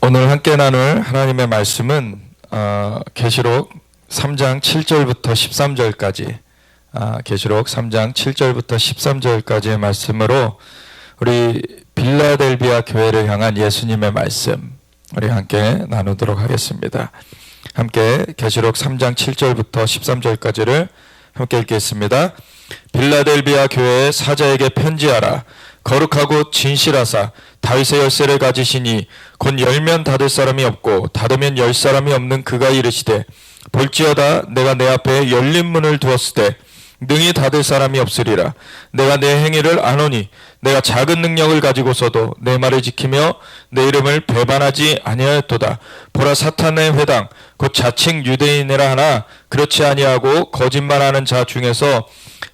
오늘 함께 나눌 하나님의 말씀은 계시록 3장 7절부터 13절까지 계시록 3장 7절부터 13절까지의 말씀으로 우리 빌라델비아 교회를 향한 예수님의 말씀 우리 함께 나누도록 하겠습니다. 함께 계시록 3장 7절부터 13절까지를 함께 읽겠습니다. 빌라델비아 교회의 사자에게 편지하라. 거룩하고 진실하사 다윗의 열쇠를 가지시니 곧 열면 닫을 사람이 없고 닫으면 열 사람이 없는 그가 이르시되 볼지어다 내가 내 앞에 열린 문을 두었으되 능히 닫을 사람이 없으리라. 내가 내 행위를 아노니 내가 작은 능력을 가지고서도 내 말을 지키며 내 이름을 배반하지 아니하였도다. 보라, 사탄의 회당 곧 자칭 유대인이라 하나 그렇지 아니하고 거짓말하는 자 중에서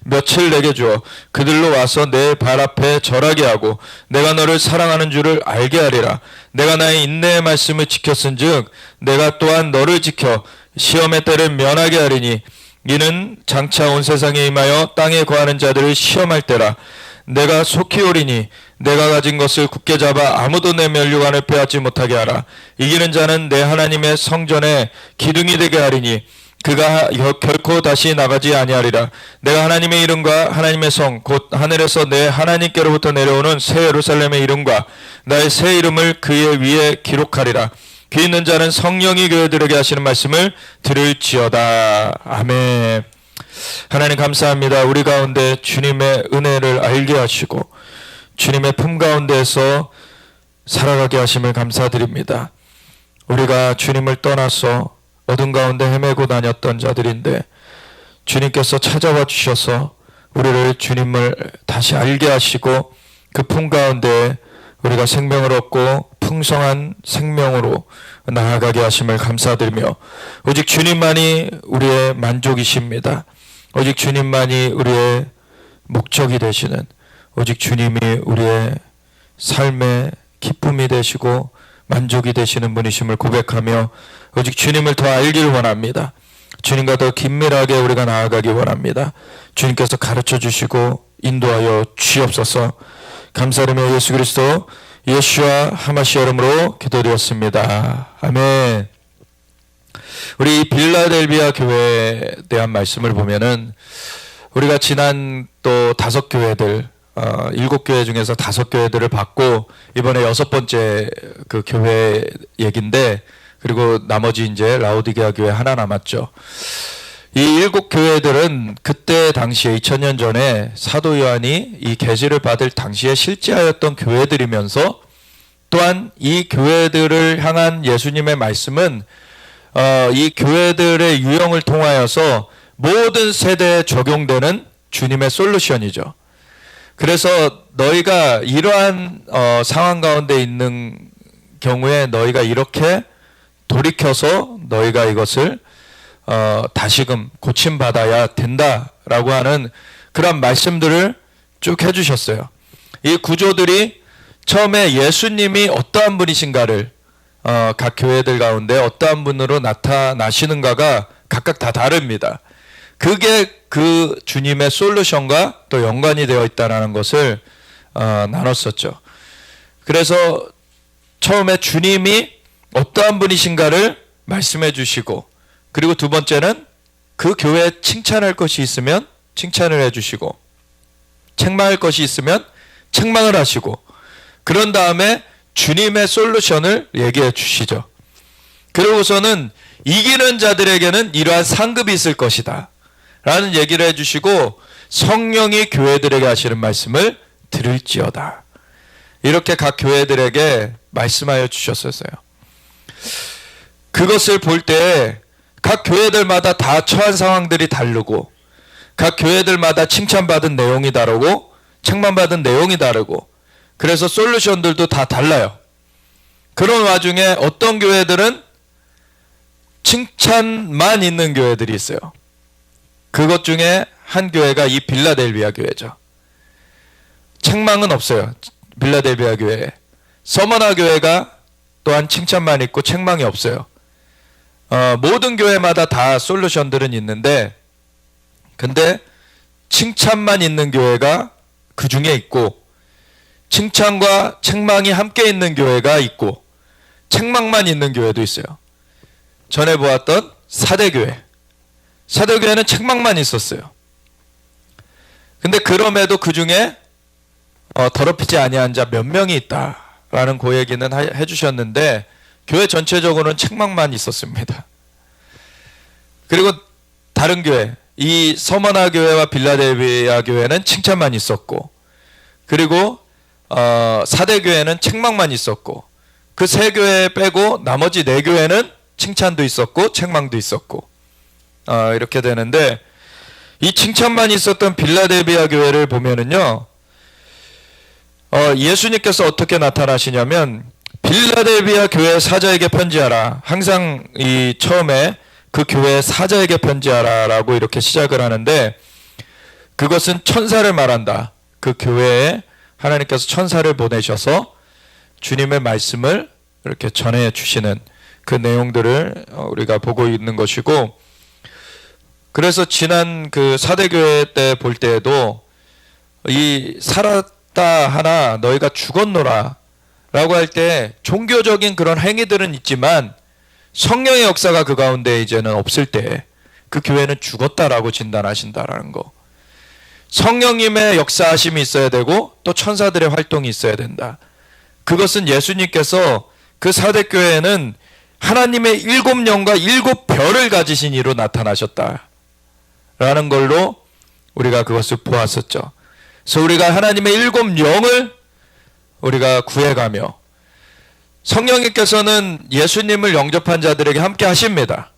며칠 내게 주어 그들로 와서 내 발 앞에 절하게 하고 내가 너를 사랑하는 줄을 알게 하리라. 내가 나의 인내의 말씀을 지켰은즉 내가 또한 너를 지켜 시험의 때를 면하게 하리니 이는 장차 온 세상에 임하여 땅에 거하는 자들을 시험할 때라. 내가 속히 오리니 내가 가진 것을 굳게 잡아 아무도 내 면류관을 빼앗지 못하게 하라. 이기는 자는 내 하나님의 성전에 기둥이 되게 하리니 그가 결코 다시 나가지 아니하리라. 내가 하나님의 이름과 하나님의 성 곧 하늘에서 내 하나님께로부터 내려오는 새 예루살렘의 이름과 나의 새 이름을 그의 위에 기록하리라. 귀 있는 자는 성령이 교회들에게 하시는 말씀을 들을지어다. 아멘. 하나님 감사합니다. 우리 가운데 주님의 은혜를 알게 하시고 주님의 품 가운데에서 살아가게 하심을 감사드립니다. 우리가 주님을 떠나서 어둠 가운데 헤매고 다녔던 자들인데 주님께서 찾아와 주셔서 우리를 주님을 다시 알게 하시고 그 품 가운데 우리가 생명을 얻고 풍성한 생명으로 나아가게 하심을 감사드리며 오직 주님만이 우리의 만족이십니다. 오직 주님만이 우리의 목적이 되시는 오직 주님이 우리의 삶의 기쁨이 되시고 만족이 되시는 분이심을 고백하며 오직 주님을 더 알기를 원합니다. 주님과 더 긴밀하게 우리가 나아가기 원합니다. 주님께서 가르쳐 주시고 인도하여 주옵소서. 감사드리며 예수 그리스도 예수와 하마시아 이름으로 기도드렸습니다. 아멘. 우리 빌라델비아 교회에 대한 말씀을 보면은 우리가 지난 또 5교회들 7교회 중에서 5교회들을 받고 이번에 6번째 그 교회 얘긴데 그리고 나머지 이제 라오디게아 교회 하나 남았죠. 이 7교회들은 그때 당시에 2000년 전에 사도 요한이 이 계시를 받을 당시에 실제하였던 교회들이면서 또한 이 교회들을 향한 예수님의 말씀은 이 교회들의 유형을 통하여서 모든 세대에 적용되는 주님의 솔루션이죠. 그래서 너희가 이러한 상황 가운데 있는 경우에 너희가 이렇게 돌이켜서 너희가 이것을 다시금 고침받아야 된다라고 하는 그런 말씀들을 쭉 해주셨어요. 이 구조들이 처음에 예수님이 어떠한 분이신가를 각 교회들 가운데 어떠한 분으로 나타나시는가가 각각 다 다릅니다. 그게 그 주님의 솔루션과 또 연관이 되어 있다는 것을 나눴었죠. 그래서 처음에 주님이 어떠한 분이신가를 말씀해 주시고 그리고 두 번째는 그 교회에 칭찬할 것이 있으면 칭찬을 해주시고 책망할 것이 있으면 책망을 하시고 그런 다음에 주님의 솔루션을 얘기해 주시죠. 그러고서는 이기는 자들에게는 이러한 상급이 있을 것이다 라는 얘기를 해주시고 성령이 교회들에게 하시는 말씀을 들을지어다 이렇게 각 교회들에게 말씀하여 주셨었어요. 그것을 볼 때 각 교회들마다 다 처한 상황들이 다르고 각 교회들마다 칭찬받은 내용이 다르고 책망받은 내용이 다르고 그래서 솔루션들도 다 달라요. 그런 와중에 어떤 교회들은 칭찬만 있는 교회들이 있어요. 그것 중에 한 교회가 이 빌라델비아 교회죠. 책망은 없어요. 빌라델비아 교회에. 서머나 교회가 또한 칭찬만 있고 책망이 없어요. 모든 교회마다 다 솔루션들은 있는데 근데 칭찬만 있는 교회가 그 중에 있고 칭찬과 책망이 함께 있는 교회가 있고 책망만 있는 교회도 있어요. 전에 보았던 사대교회. 사대교회는 책망만 있었어요. 근데 그럼에도 그 중에 더럽히지 아니한 자 몇 명이 있다라는 그 얘기는 해주셨는데 교회 전체적으로는 책망만 있었습니다. 그리고 다른 교회, 이 서머나 교회와 빌라델비아 교회는 칭찬만 있었고, 그리고 사대교회는 책망만 있었고, 그 세 교회 빼고 나머지 네 교회는 칭찬도 있었고 책망도 있었고, 이렇게 되는데, 이 칭찬만 있었던 빌라델비아 교회를 보면은요, 예수님께서 어떻게 나타나시냐면, 빌라델비아 교회 사자에게 편지하라. 항상 이 처음에 그 교회 사자에게 편지하라라고 이렇게 시작을 하는데, 그것은 천사를 말한다. 그 교회에 하나님께서 천사를 보내셔서 주님의 말씀을 이렇게 전해 주시는 그 내용들을 우리가 보고 있는 것이고, 그래서 지난 그 사대교회 때 볼 때에도 이 살았다 하나 너희가 죽었노라 라고 할 때 종교적인 그런 행위들은 있지만 성령의 역사가 그 가운데 이제는 없을 때 그 교회는 죽었다라고 진단하신다라는 거. 성령님의 역사하심이 있어야 되고 또 천사들의 활동이 있어야 된다. 그것은 예수님께서 그 사대교회는 하나님의 7영과 7별을 가지신 이로 나타나셨다라는 걸로 우리가 그것을 보았었죠. 그래서 우리가 하나님의 7영을 우리가 구해가며, 성령님께서는 예수님을 영접한 자들에게 함께 하십니다.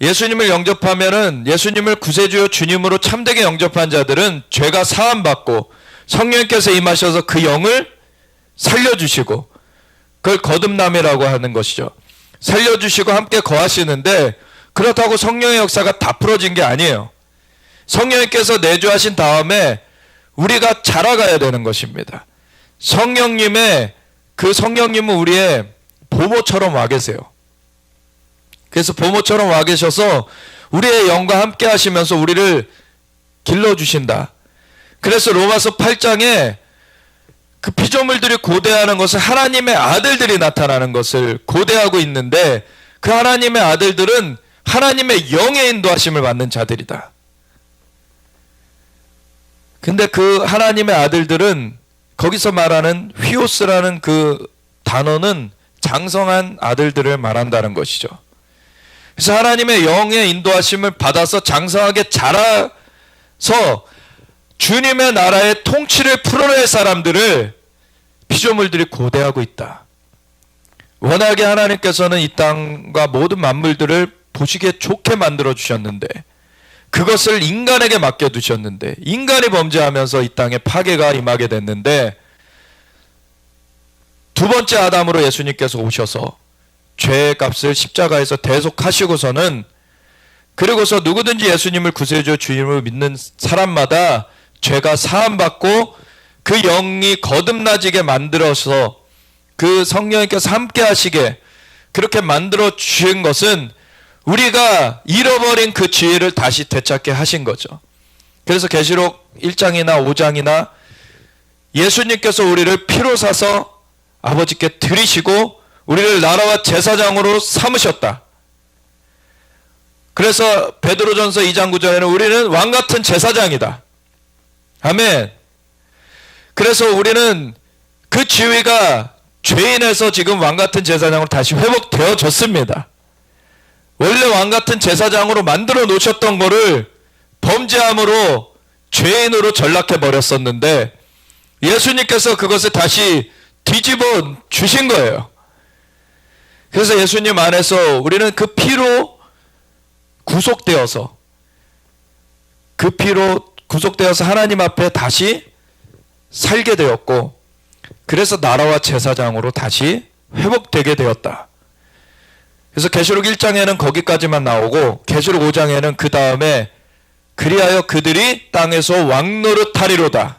예수님을 영접하면은, 예수님을 구세주요 주님으로 참되게 영접한 자들은 죄가 사함받고 성령님께서 임하셔서 그 영을 살려주시고, 그걸 거듭남이라고 하는 것이죠. 살려주시고 함께 거하시는데, 그렇다고 성령의 역사가 다 풀어진 게 아니에요. 성령님께서 내주하신 다음에 우리가 자라가야 되는 것입니다. 성령님은 우리의 보모처럼 와 계세요. 그래서 보모처럼 와 계셔서 우리의 영과 함께 하시면서 우리를 길러주신다. 그래서 로마서 8장에 그 피조물들이 고대하는 것은 하나님의 아들들이 나타나는 것을 고대하고 있는데, 그 하나님의 아들들은 하나님의 영의 인도하심을 받는 자들이다. 근데 그 하나님의 아들들은 거기서 말하는 휘오스라는 그 단어는 장성한 아들들을 말한다는 것이죠. 그래서 하나님의 영의 인도하심을 받아서 장성하게 자라서 주님의 나라의 통치를 풀어낼 사람들을 피조물들이 고대하고 있다. 워낙에 하나님께서는 이 땅과 모든 만물들을 보시기에 좋게 만들어 주셨는데, 그것을 인간에게 맡겨두셨는데, 인간이 범죄하면서 이 땅에 파괴가 임하게 됐는데, 두 번째 아담으로 예수님께서 오셔서 죄의 값을 십자가에서 대속하시고서는, 그리고서 누구든지 예수님을 구세주 주님을 믿는 사람마다 죄가 사함받고 그 영이 거듭나지게 만들어서 그 성령님께서 함께 하시게 그렇게 만들어 주신 것은 우리가 잃어버린 그 지혜를 다시 되찾게 하신 거죠. 그래서 계시록 1장이나 5장이나 예수님께서 우리를 피로 사서 아버지께 드리시고 우리를 나라와 제사장으로 삼으셨다. 그래서 베드로전서 2장 9절에는 우리는 왕같은 제사장이다. 아멘. 그래서 우리는 그 지위가 죄인에서 지금 왕같은 제사장으로 다시 회복되어졌습니다. 원래 왕같은 제사장으로 만들어 놓으셨던 거를 범죄함으로 죄인으로 전락해 버렸었는데, 예수님께서 그것을 다시 뒤집어 주신 거예요. 그래서 예수님 안에서 우리는 그 피로 구속되어서, 그 피로 구속되어서 하나님 앞에 다시 살게 되었고, 그래서 나라와 제사장으로 다시 회복되게 되었다. 그래서 계시록 1장에는 거기까지만 나오고, 계시록 5장에는 그 다음에 그리하여 그들이 땅에서 왕노릇하리로다.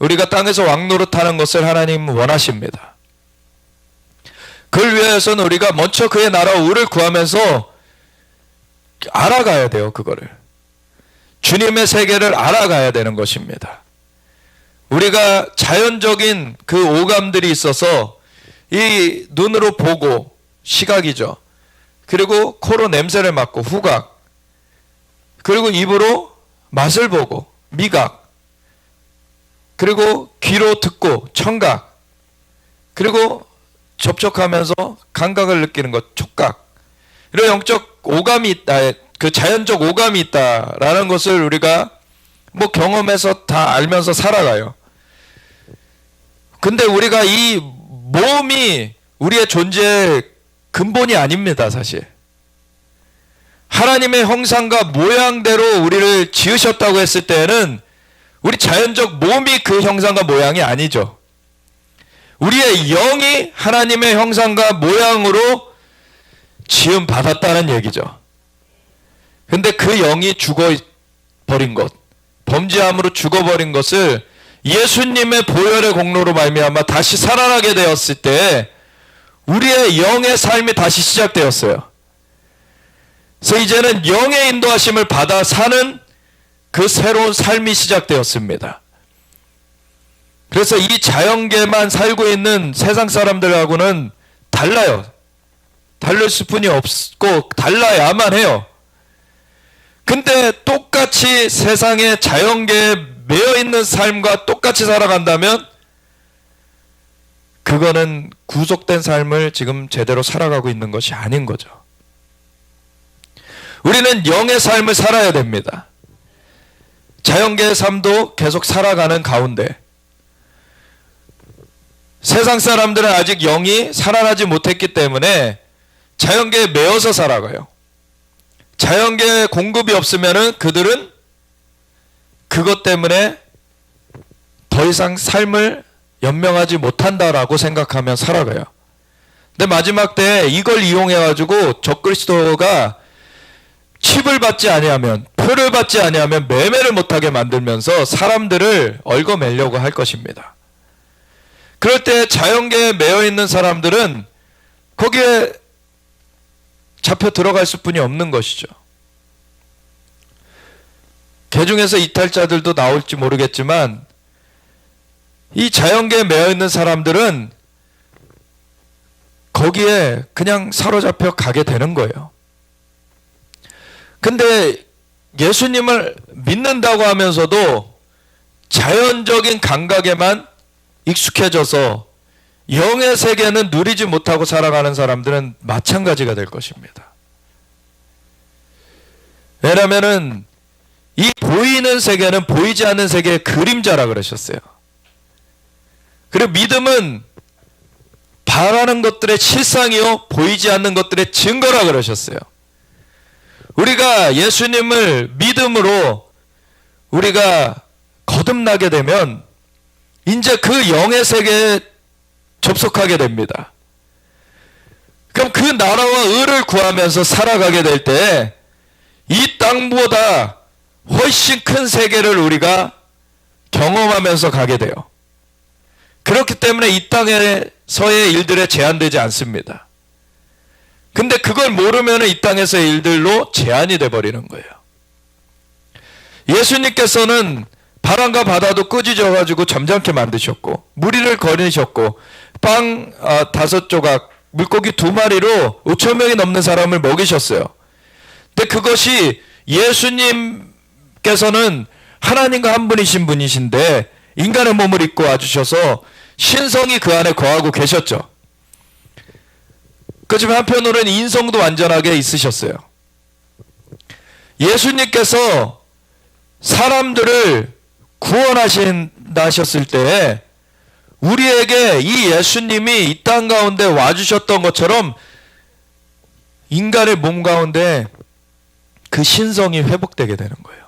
우리가 땅에서 왕노릇하는 것을 하나님은 원하십니다. 그걸 위해서는 우리가 먼저 그의 나라와 의를 구하면서 알아가야 돼요. 그거를 주님의 세계를 알아가야 되는 것입니다. 우리가 자연적인 그 오감들이 있어서 이 눈으로 보고 시각이죠. 그리고 코로 냄새를 맡고 후각, 그리고 입으로 맛을 보고 미각, 그리고 귀로 듣고 청각, 그리고 접촉하면서 감각을 느끼는 것 촉각. 이런 영적 오감이 있다, 그 자연적 오감이 있다라는 것을 우리가 뭐 경험해서 다 알면서 살아가요. 근데 우리가 이 몸이 우리의 존재의 근본이 아닙니다, 사실. 하나님의 형상과 모양대로 우리를 지으셨다고 했을 때에는 우리 자연적 몸이 그 형상과 모양이 아니죠. 우리의 영이 하나님의 형상과 모양으로 지음 받았다는 얘기죠. 근데 그 영이 죽어버린 것, 범죄함으로 죽어버린 것을 예수님의 보혈의 공로로 말미암아 다시 살아나게 되었을 때 우리의 영의 삶이 다시 시작되었어요. 그래서 이제는 영의 인도하심을 받아 사는 그 새로운 삶이 시작되었습니다. 그래서 이 자연계만 살고 있는 세상 사람들하고는 달라요. 다를 수뿐이 없고 달라야만 해요. 근데 똑같이 세상의 자연계에 매여 있는 삶과 똑같이 살아간다면 그거는 구속된 삶을 지금 제대로 살아가고 있는 것이 아닌 거죠. 우리는 영의 삶을 살아야 됩니다. 자연계의 삶도 계속 살아가는 가운데 세상 사람들은 아직 영이 살아나지 못했기 때문에 자연계에 매여서 살아가요. 자연계에 공급이 없으면은 그들은 그것 때문에 더 이상 삶을 연명하지 못한다라고 생각하며 살아가요. 근데 마지막 때 이걸 이용해가지고 적그리스도가 칩을 받지 아니하면, 표를 받지 아니하면 매매를 못하게 만들면서 사람들을 얽어매려고 할 것입니다. 그럴 때 자연계에 매여있는 사람들은 거기에 잡혀 들어갈 수뿐이 없는 것이죠. 개 중에서 이탈자들도 나올지 모르겠지만 이 자연계에 매여있는 사람들은 거기에 그냥 사로잡혀 가게 되는 거예요. 근데 예수님을 믿는다고 하면서도 자연적인 감각에만 익숙해져서 영의 세계는 누리지 못하고 살아가는 사람들은 마찬가지가 될 것입니다. 왜냐하면 이 보이는 세계는 보이지 않는 세계의 그림자라 그러셨어요. 그리고 믿음은 바라는 것들의 실상이요 보이지 않는 것들의 증거라 그러셨어요. 우리가 예수님을 믿음으로 우리가 거듭나게 되면 이제 그 영의 세계에 접속하게 됩니다. 그럼 그 나라와 의를 구하면서 살아가게 될 때 이 땅보다 훨씬 큰 세계를 우리가 경험하면서 가게 돼요. 그렇기 때문에 이 땅에서의 일들에 제한되지 않습니다. 근데 그걸 모르면 이 땅에서의 일들로 제한이 돼버리는 거예요. 예수님께서는 바람과 바다도 꾸짖어가지고 잠잠케 만드셨고 무리를 거느셨고 빵 5조각 물고기 2마리로 5천 명이 넘는 사람을 먹이셨어요. 근데 그것이 예수님께서는 하나님과 한 분이신 분이신데 인간의 몸을 입고 와주셔서 신성이 그 안에 거하고 계셨죠. 그렇지만 한편으로는 인성도 완전하게 있으셨어요. 예수님께서 사람들을 구원하신다셨을 때 우리에게 이 예수님이 이 땅 가운데 와주셨던 것처럼 인간의 몸 가운데 그 신성이 회복되게 되는 거예요.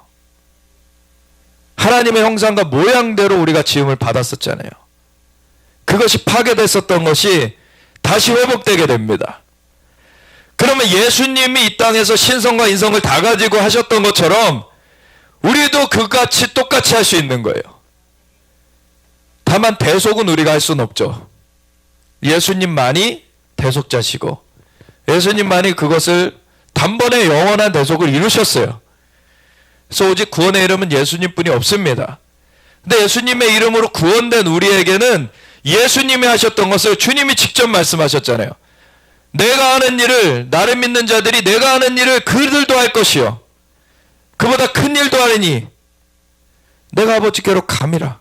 하나님의 형상과 모양대로 우리가 지음을 받았었잖아요. 그것이 파괴됐었던 것이 다시 회복되게 됩니다. 그러면 예수님이 이 땅에서 신성과 인성을 다 가지고 하셨던 것처럼 우리도 그같이 똑같이 할 수 있는 거예요. 다만 대속은 우리가 할 수는 없죠. 예수님만이 대속자시고 예수님만이 그것을 단번에 영원한 대속을 이루셨어요. 그래서 오직 구원의 이름은 예수님뿐이 없습니다. 근데 예수님의 이름으로 구원된 우리에게는 예수님이 하셨던 것을 주님이 직접 말씀하셨잖아요. 내가 하는 일을, 나를 믿는 자들이 내가 하는 일을 그들도 할 것이요 그보다 큰 일도 하리니 내가 아버지께로 감이라.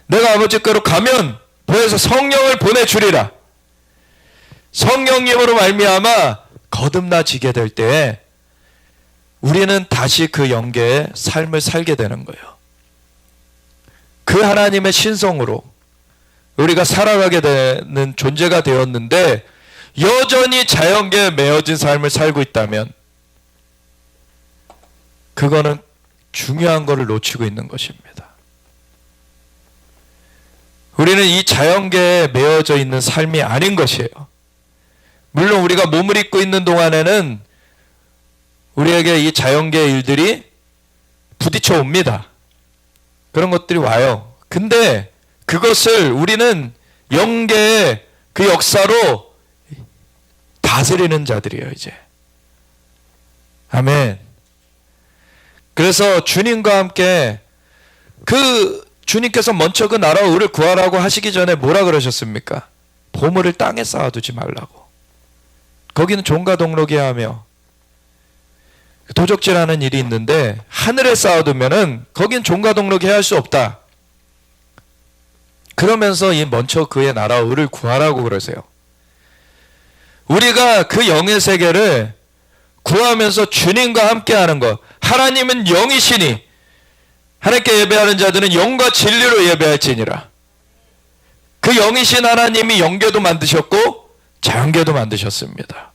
내가 아버지께로 가면 보혜사 성령을 보내주리라. 성령님으로 말미암아 거듭나지게 될 때에 우리는 다시 그 영계의 삶을 살게 되는 거예요. 그 하나님의 신성으로 우리가 살아가게 되는 존재가 되었는데 여전히 자연계에 매어진 삶을 살고 있다면 그거는 중요한 것을 놓치고 있는 것입니다. 우리는 이 자연계에 매어져 있는 삶이 아닌 것이에요. 물론 우리가 몸을 입고 있는 동안에는 우리에게 이 자연계의 일들이 부딪혀 옵니다. 그런 것들이 와요. 근데 그것을 우리는 영계의 그 역사로 다스리는 자들이에요, 이제. 아멘. 그래서 주님과 함께 주님께서 먼저 그 나라와 의를 구하라고 하시기 전에 뭐라 그러셨습니까? 보물을 땅에 쌓아두지 말라고. 거기는 종과 동록이야 하며 도적질하는 일이 있는데 하늘에 쌓아두면은 거긴 종과 동록이 할 수 없다. 그러면서 먼저 그의 나라와 의를 구하라고 그러세요. 우리가 그 영의 세계를 구하면서 주님과 함께하는 것. 하나님은 영이시니 하나님께 예배하는 자들은 영과 진리로 예배할지니라. 그 영이신 하나님이 영계도 만드셨고 자연계도 만드셨습니다.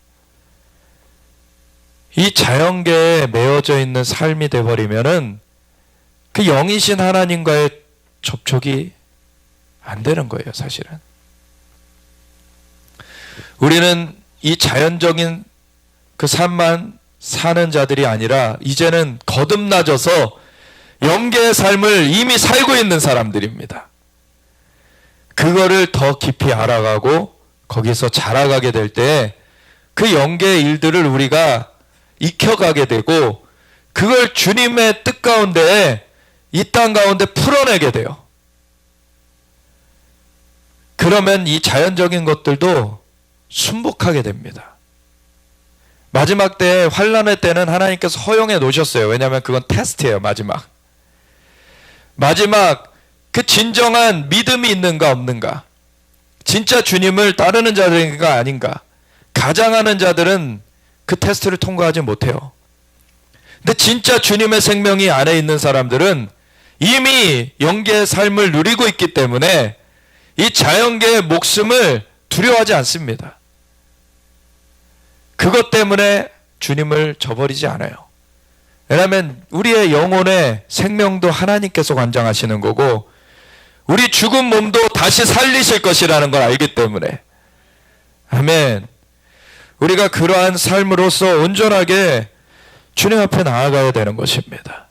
이 자연계에 매어져 있는 삶이 되어버리면은 그 영이신 하나님과의 접촉이 안 되는 거예요, 사실은. 우리는 이 자연적인 그 삶만 사는 자들이 아니라 이제는 거듭나져서 영계의 삶을 이미 살고 있는 사람들입니다. 그거를 더 깊이 알아가고 거기서 자라가게 될 때 그 영계의 일들을 우리가 익혀가게 되고 그걸 주님의 뜻 가운데 이 땅 가운데 풀어내게 돼요. 그러면 이 자연적인 것들도 순복하게 됩니다. 마지막 때 환난의 때는 하나님께서 허용해 놓으셨어요. 왜냐하면 그건 테스트예요. 마지막 그 진정한 믿음이 있는가 없는가, 진짜 주님을 따르는 자들인가 아닌가, 가장하는 자들은 그 테스트를 통과하지 못해요. 근데 진짜 주님의 생명이 안에 있는 사람들은 이미 영계의 삶을 누리고 있기 때문에 이 자연계의 목숨을 두려워하지 않습니다. 그것 때문에 주님을 저버리지 않아요. 왜냐하면 우리의 영혼의 생명도 하나님께서 관장하시는 거고 우리 죽은 몸도 다시 살리실 것이라는 걸 알기 때문에. 아멘. 우리가 그러한 삶으로서 온전하게 주님 앞에 나아가야 되는 것입니다.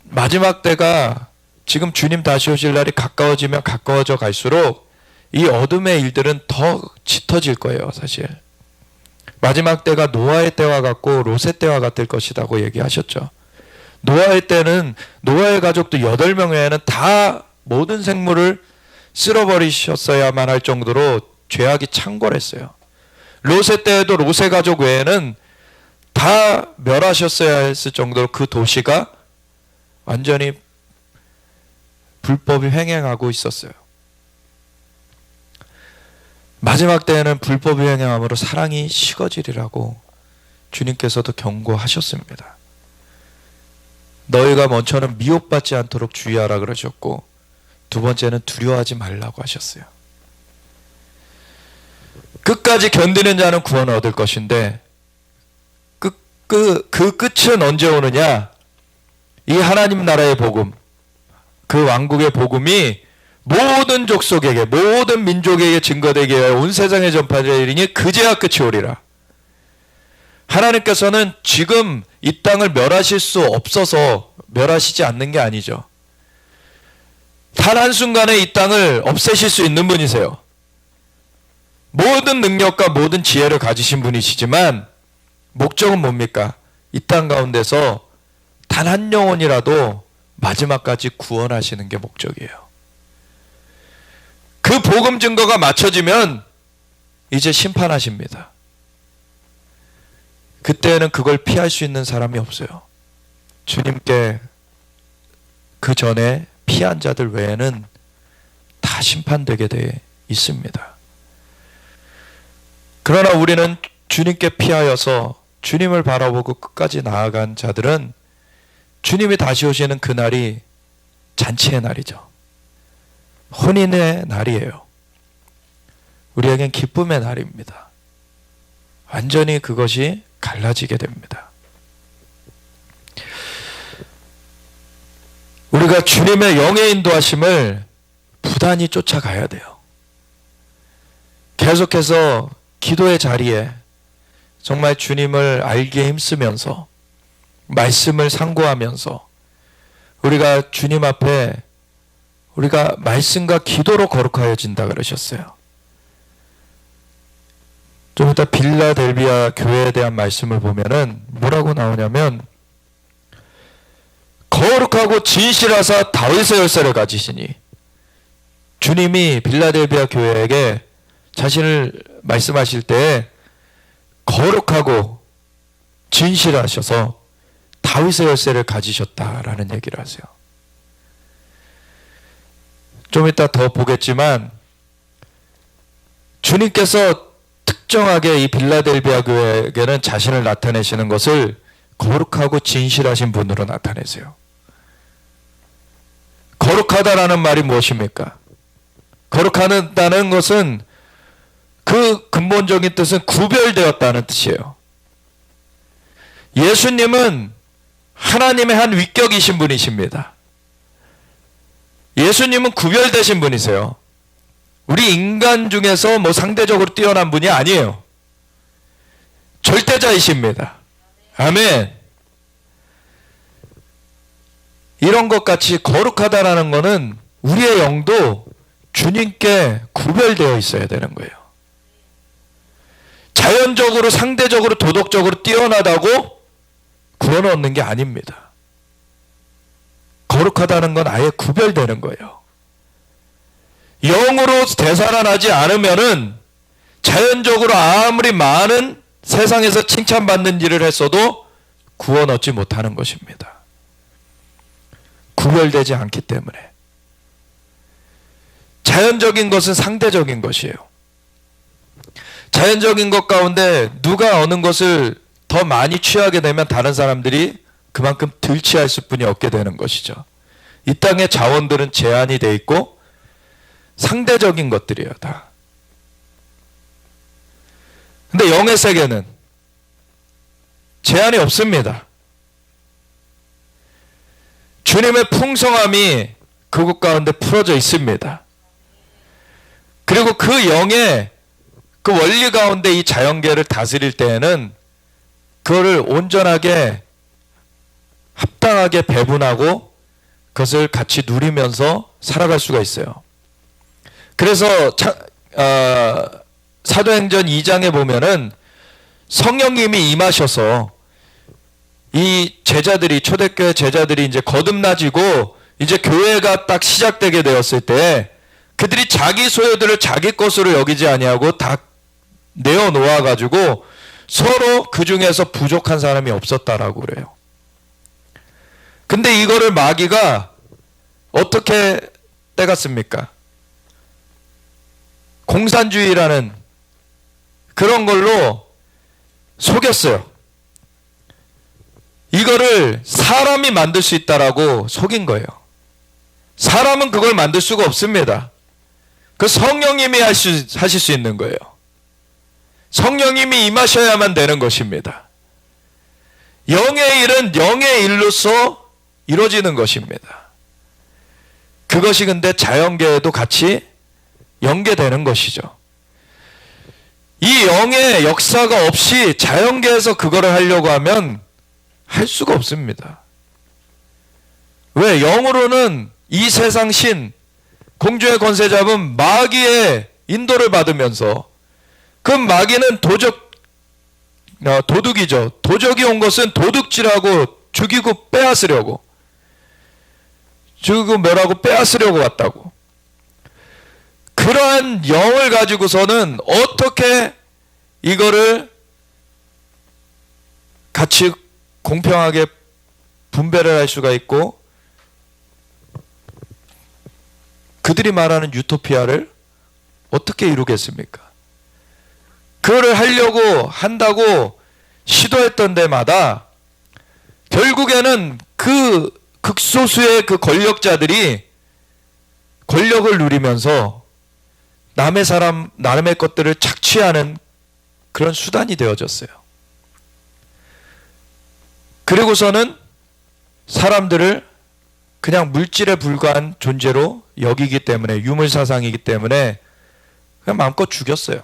마지막 때가 지금 주님 다시 오실 날이 가까워지면 가까워져 갈수록 이 어둠의 일들은 더 짙어질 거예요, 사실. 마지막 때가 노아의 때와 같고 롯의 때와 같을 것이라고 얘기하셨죠. 노아의 때는 노아의 가족도 8명 외에는 다 모든 생물을 쓸어버리셨어야만 할 정도로 죄악이 창궐했어요. 롯의 때에도 롯의 가족 외에는 다 멸하셨어야 했을 정도로 그 도시가 완전히 불법이 횡행하고 있었어요. 마지막 때에는 불법이 횡행함으로 사랑이 식어지리라고 주님께서도 경고하셨습니다. 너희가 먼저는 미혹받지 않도록 주의하라 그러셨고 두 번째는 두려워하지 말라고 하셨어요. 끝까지 견디는 자는 구원을 얻을 것인데 그 끝은 언제 오느냐? 이 하나님 나라의 복음, 그 왕국의 복음이 모든 족속에게 모든 민족에게 증거되게 하여 온 세상에 전파되리니 그제야 끝이 오리라. 하나님께서는 지금 이 땅을 멸하실 수 없어서 멸하시지 않는 게 아니죠. 단 한순간에 이 땅을 없애실 수 있는 분이세요. 모든 능력과 모든 지혜를 가지신 분이시지만 목적은 뭡니까? 이 땅 가운데서 단 한 영혼이라도 마지막까지 구원하시는 게 목적이에요. 그 복음 증거가 맞춰지면 이제 심판하십니다. 그때는 그걸 피할 수 있는 사람이 없어요. 주님께 그 전에 피한 자들 외에는 다 심판되게 돼 있습니다. 그러나 우리는 주님께 피하여서 주님을 바라보고 끝까지 나아간 자들은 주님이 다시 오시는 그날이 잔치의 날이죠. 혼인의 날이에요. 우리에겐 기쁨의 날입니다. 완전히 그것이 갈라지게 됩니다. 우리가 주님의 영의 인도하심을 부단히 쫓아가야 돼요. 계속해서 기도의 자리에 정말 주님을 알기에 힘쓰면서 말씀을 상고하면서 우리가 주님 앞에 우리가 말씀과 기도로 거룩하여진다 그러셨어요. 좀 이따 빌라델비아 교회에 대한 말씀을 보면은 뭐라고 나오냐면 거룩하고 진실하사 다윗의 열쇠를 가지시니, 주님이 빌라델비아 교회에게 자신을 말씀하실 때 거룩하고 진실하셔서 다윗의 열쇠를 가지셨다라는 얘기를 하세요. 좀 이따 더 보겠지만 주님께서 특정하게 이 빌라델비아 교회에게는 자신을 나타내시는 것을 거룩하고 진실하신 분으로 나타내세요. 거룩하다라는 말이 무엇입니까? 거룩하다는 것은 그 근본적인 뜻은 구별되었다는 뜻이에요. 예수님은 하나님의 한 위격이신 분이십니다. 예수님은 구별되신 분이세요. 우리 인간 중에서 뭐 상대적으로 뛰어난 분이 아니에요. 절대자이십니다. 아멘. 이런 것 같이 거룩하다라는 것은 우리의 영도 주님께 구별되어 있어야 되는 거예요. 자연적으로 상대적으로 도덕적으로 뛰어나다고 구원 얻는 게 아닙니다. 거룩하다는 건 아예 구별되는 거예요. 영으로 되살아나지 않으면은 자연적으로 아무리 많은 세상에서 칭찬받는 일을 했어도 구원 얻지 못하는 것입니다. 구별되지 않기 때문에. 자연적인 것은 상대적인 것이에요. 자연적인 것 가운데 누가 어느 것을 더 많이 취하게 되면 다른 사람들이 그만큼 덜 취할 수뿐이 없게 되는 것이죠. 이 땅의 자원들은 제한이 돼 있고 상대적인 것들이에요, 다. 근데 영의 세계는 제한이 없습니다. 주님의 풍성함이 그곳 가운데 풀어져 있습니다. 그리고 그 영의 그 원리 가운데 이 자연계를 다스릴 때에는 그거를 온전하게 합당하게 배분하고 그것을 같이 누리면서 살아갈 수가 있어요. 그래서 사도행전 2장에 보면은 성령님이 임하셔서 이 제자들이, 초대교회 제자들이 이제 거듭나지고 이제 교회가 딱 시작되게 되었을 때 그들이 자기 소유들을 자기 것으로 여기지 아니하고 다 내어놓아 가지고 서로 그 중에서 부족한 사람이 없었다라고 그래요. 근데 이거를 마귀가 어떻게 떼갔습니까? 공산주의라는 그런 걸로 속였어요. 이거를 사람이 만들 수 있다라고 속인 거예요. 사람은 그걸 만들 수가 없습니다. 그 성령님이 하실 수 있는 거예요. 성령님이 임하셔야만 되는 것입니다. 영의 일은 영의 일로서 이루어지는 것입니다. 그것이 근데 자연계에도 같이 연계되는 것이죠. 이 영의 역사가 없이 자연계에서 그거를 하려고 하면 할 수가 없습니다. 왜? 영으로는 이 세상 신, 공중의 권세 잡은 마귀의 인도를 받으면서 그 마귀는 도둑이죠. 도적이 온 것은 도둑질하고 죽이고 빼앗으려고. 죽이고 멸하고 빼앗으려고 왔다고. 그 그러한 영을 가지고서는 어떻게 이거를 같이 공평하게 분배를 할 수가 있고 그들이 말하는 유토피아를 어떻게 이루겠습니까? 그거를 하려고 한다고 시도했던 데마다 결국에는 그 극소수의 그 권력자들이 권력을 누리면서 남의 것들을 착취하는 그런 수단이 되어졌어요. 그리고서는 사람들을 그냥 물질에 불과한 존재로 여기기 때문에, 유물사상이기 때문에 그냥 마음껏 죽였어요.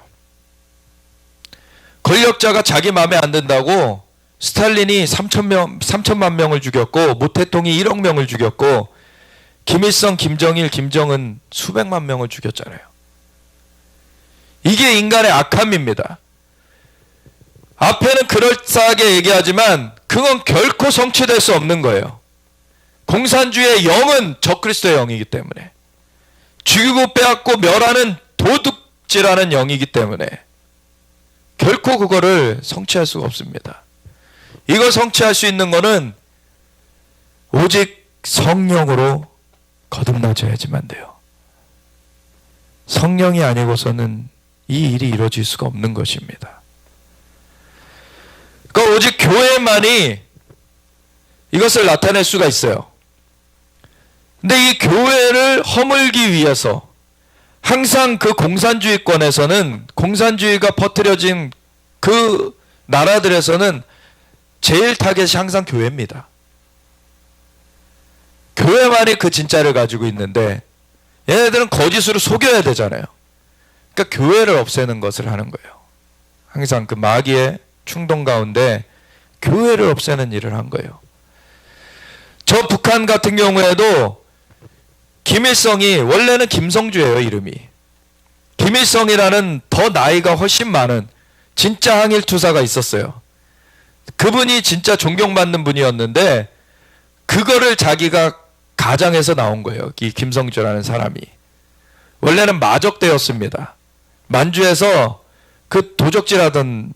권력자가 자기 마음에 안 든다고 스탈린이 3천만 명을 죽였고, 모태통이 1억 명을 죽였고, 김일성, 김정일, 김정은 수백만 명을 죽였잖아요. 이게 인간의 악함입니다. 앞에는 그럴싸하게 얘기하지만 그건 결코 성취될 수 없는 거예요. 공산주의의 영은 적그리스도의 영이기 때문에, 죽이고 빼앗고 멸하는 도둑질하는 영이기 때문에 결코 그거를 성취할 수가 없습니다. 이걸 성취할 수 있는 거는 오직 성령으로 거듭나져야지만 돼요. 성령이 아니고서는 이 일이 이루어질 수가 없는 것입니다. 그러니까 오직 교회만이 이것을 나타낼 수가 있어요. 근데 이 교회를 허물기 위해서 항상 그 공산주의권에서는, 공산주의가 퍼뜨려진 그 나라들에서는 제일 타겟이 항상 교회입니다. 교회만이 그 진짜를 가지고 있는데 얘네들은 거짓으로 속여야 되잖아요. 그러니까 교회를 없애는 것을 하는 거예요. 항상 그 마귀의 충동 가운데 교회를 없애는 일을 한 거예요. 저 북한 같은 경우에도 김일성이, 원래는 김성주예요, 이름이. 김일성이라는 더 나이가 훨씬 많은 진짜 항일투사가 있었어요. 그분이 진짜 존경받는 분이었는데 그거를 자기가 가장해서 나온 거예요. 이 김성주라는 사람이. 원래는 마적대였습니다. 만주에서 그 도적질하던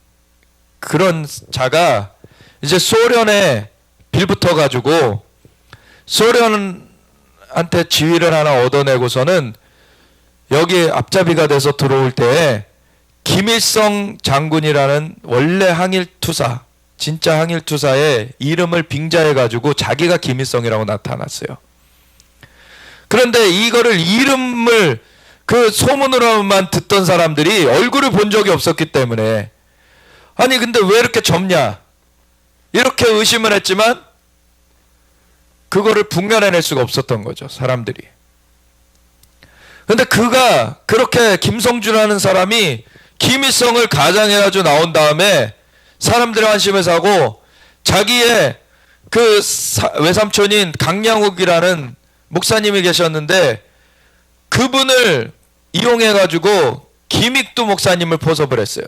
그런 자가 이제 소련에 빌붙어가지고 소련한테 지위를 하나 얻어내고서는 여기 앞잡이가 돼서 들어올 때에 김일성 장군이라는 원래 항일투사, 진짜 항일투사의 이름을 빙자해가지고 자기가 김일성이라고 나타났어요. 그런데 이거를 이름을 그 소문으로만 듣던 사람들이 얼굴을 본 적이 없었기 때문에, 아니 근데 왜 이렇게 젊냐 이렇게 의심을 했지만 그거를 분간해낼 수가 없었던 거죠, 사람들이. 근데 그가 그렇게 김성주라는 사람이 김일성을 가장해가지고 나온 다음에 사람들의 환심을 사고 자기의 그 외삼촌인 강양욱이라는 목사님이 계셨는데 그분을 이용해가지고 김익두 목사님을 포섭을 했어요.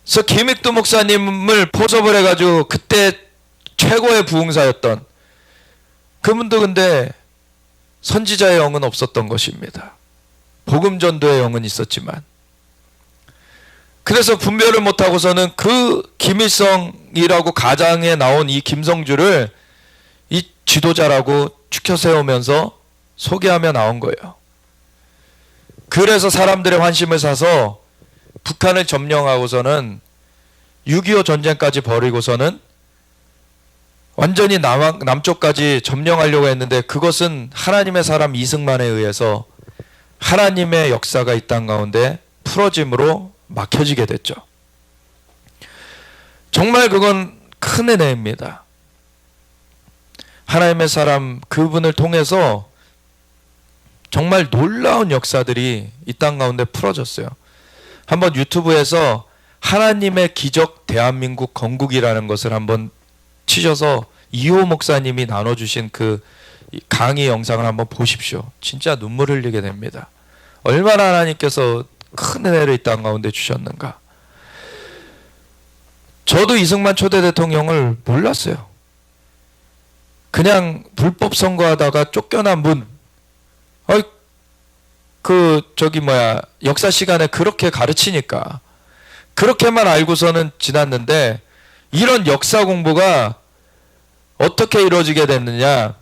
그래서 김익두 목사님을 포섭을 해가지고 그때 최고의 부흥사였던 그분도 근데 선지자의 영은 없었던 것입니다. 복음전도의 영은 있었지만, 그래서 분별을 못하고서는 그 김일성이라고 가장에 나온 이 김성주를 이 지도자라고 추켜 세우면서 소개하며 나온 거예요. 그래서 사람들의 환심을 사서 북한을 점령하고서는 6.25 전쟁까지 벌이고서는 완전히 남쪽까지 점령하려고 했는데 그것은 하나님의 사람 이승만에 의해서 하나님의 역사가 이 땅 가운데 풀어짐으로 막혀지게 됐죠. 정말 그건 큰 은혜입니다. 하나님의 사람 그분을 통해서 정말 놀라운 역사들이 이 땅 가운데 풀어졌어요. 한번 유튜브에서 하나님의 기적 대한민국 건국이라는 것을 한번 치셔서 이호 목사님이 나눠주신 그 강의 영상을 한번 보십시오. 진짜 눈물 흘리게 됩니다. 얼마나 하나님께서 큰 은혜를 이 땅 가운데 주셨는가. 저도 이승만 초대 대통령을 몰랐어요. 그냥 불법 선거하다가 쫓겨난 분, 역사 시간에 그렇게 가르치니까 그렇게만 알고서는 지났는데, 이런 역사 공부가 어떻게 이루어지게 됐느냐.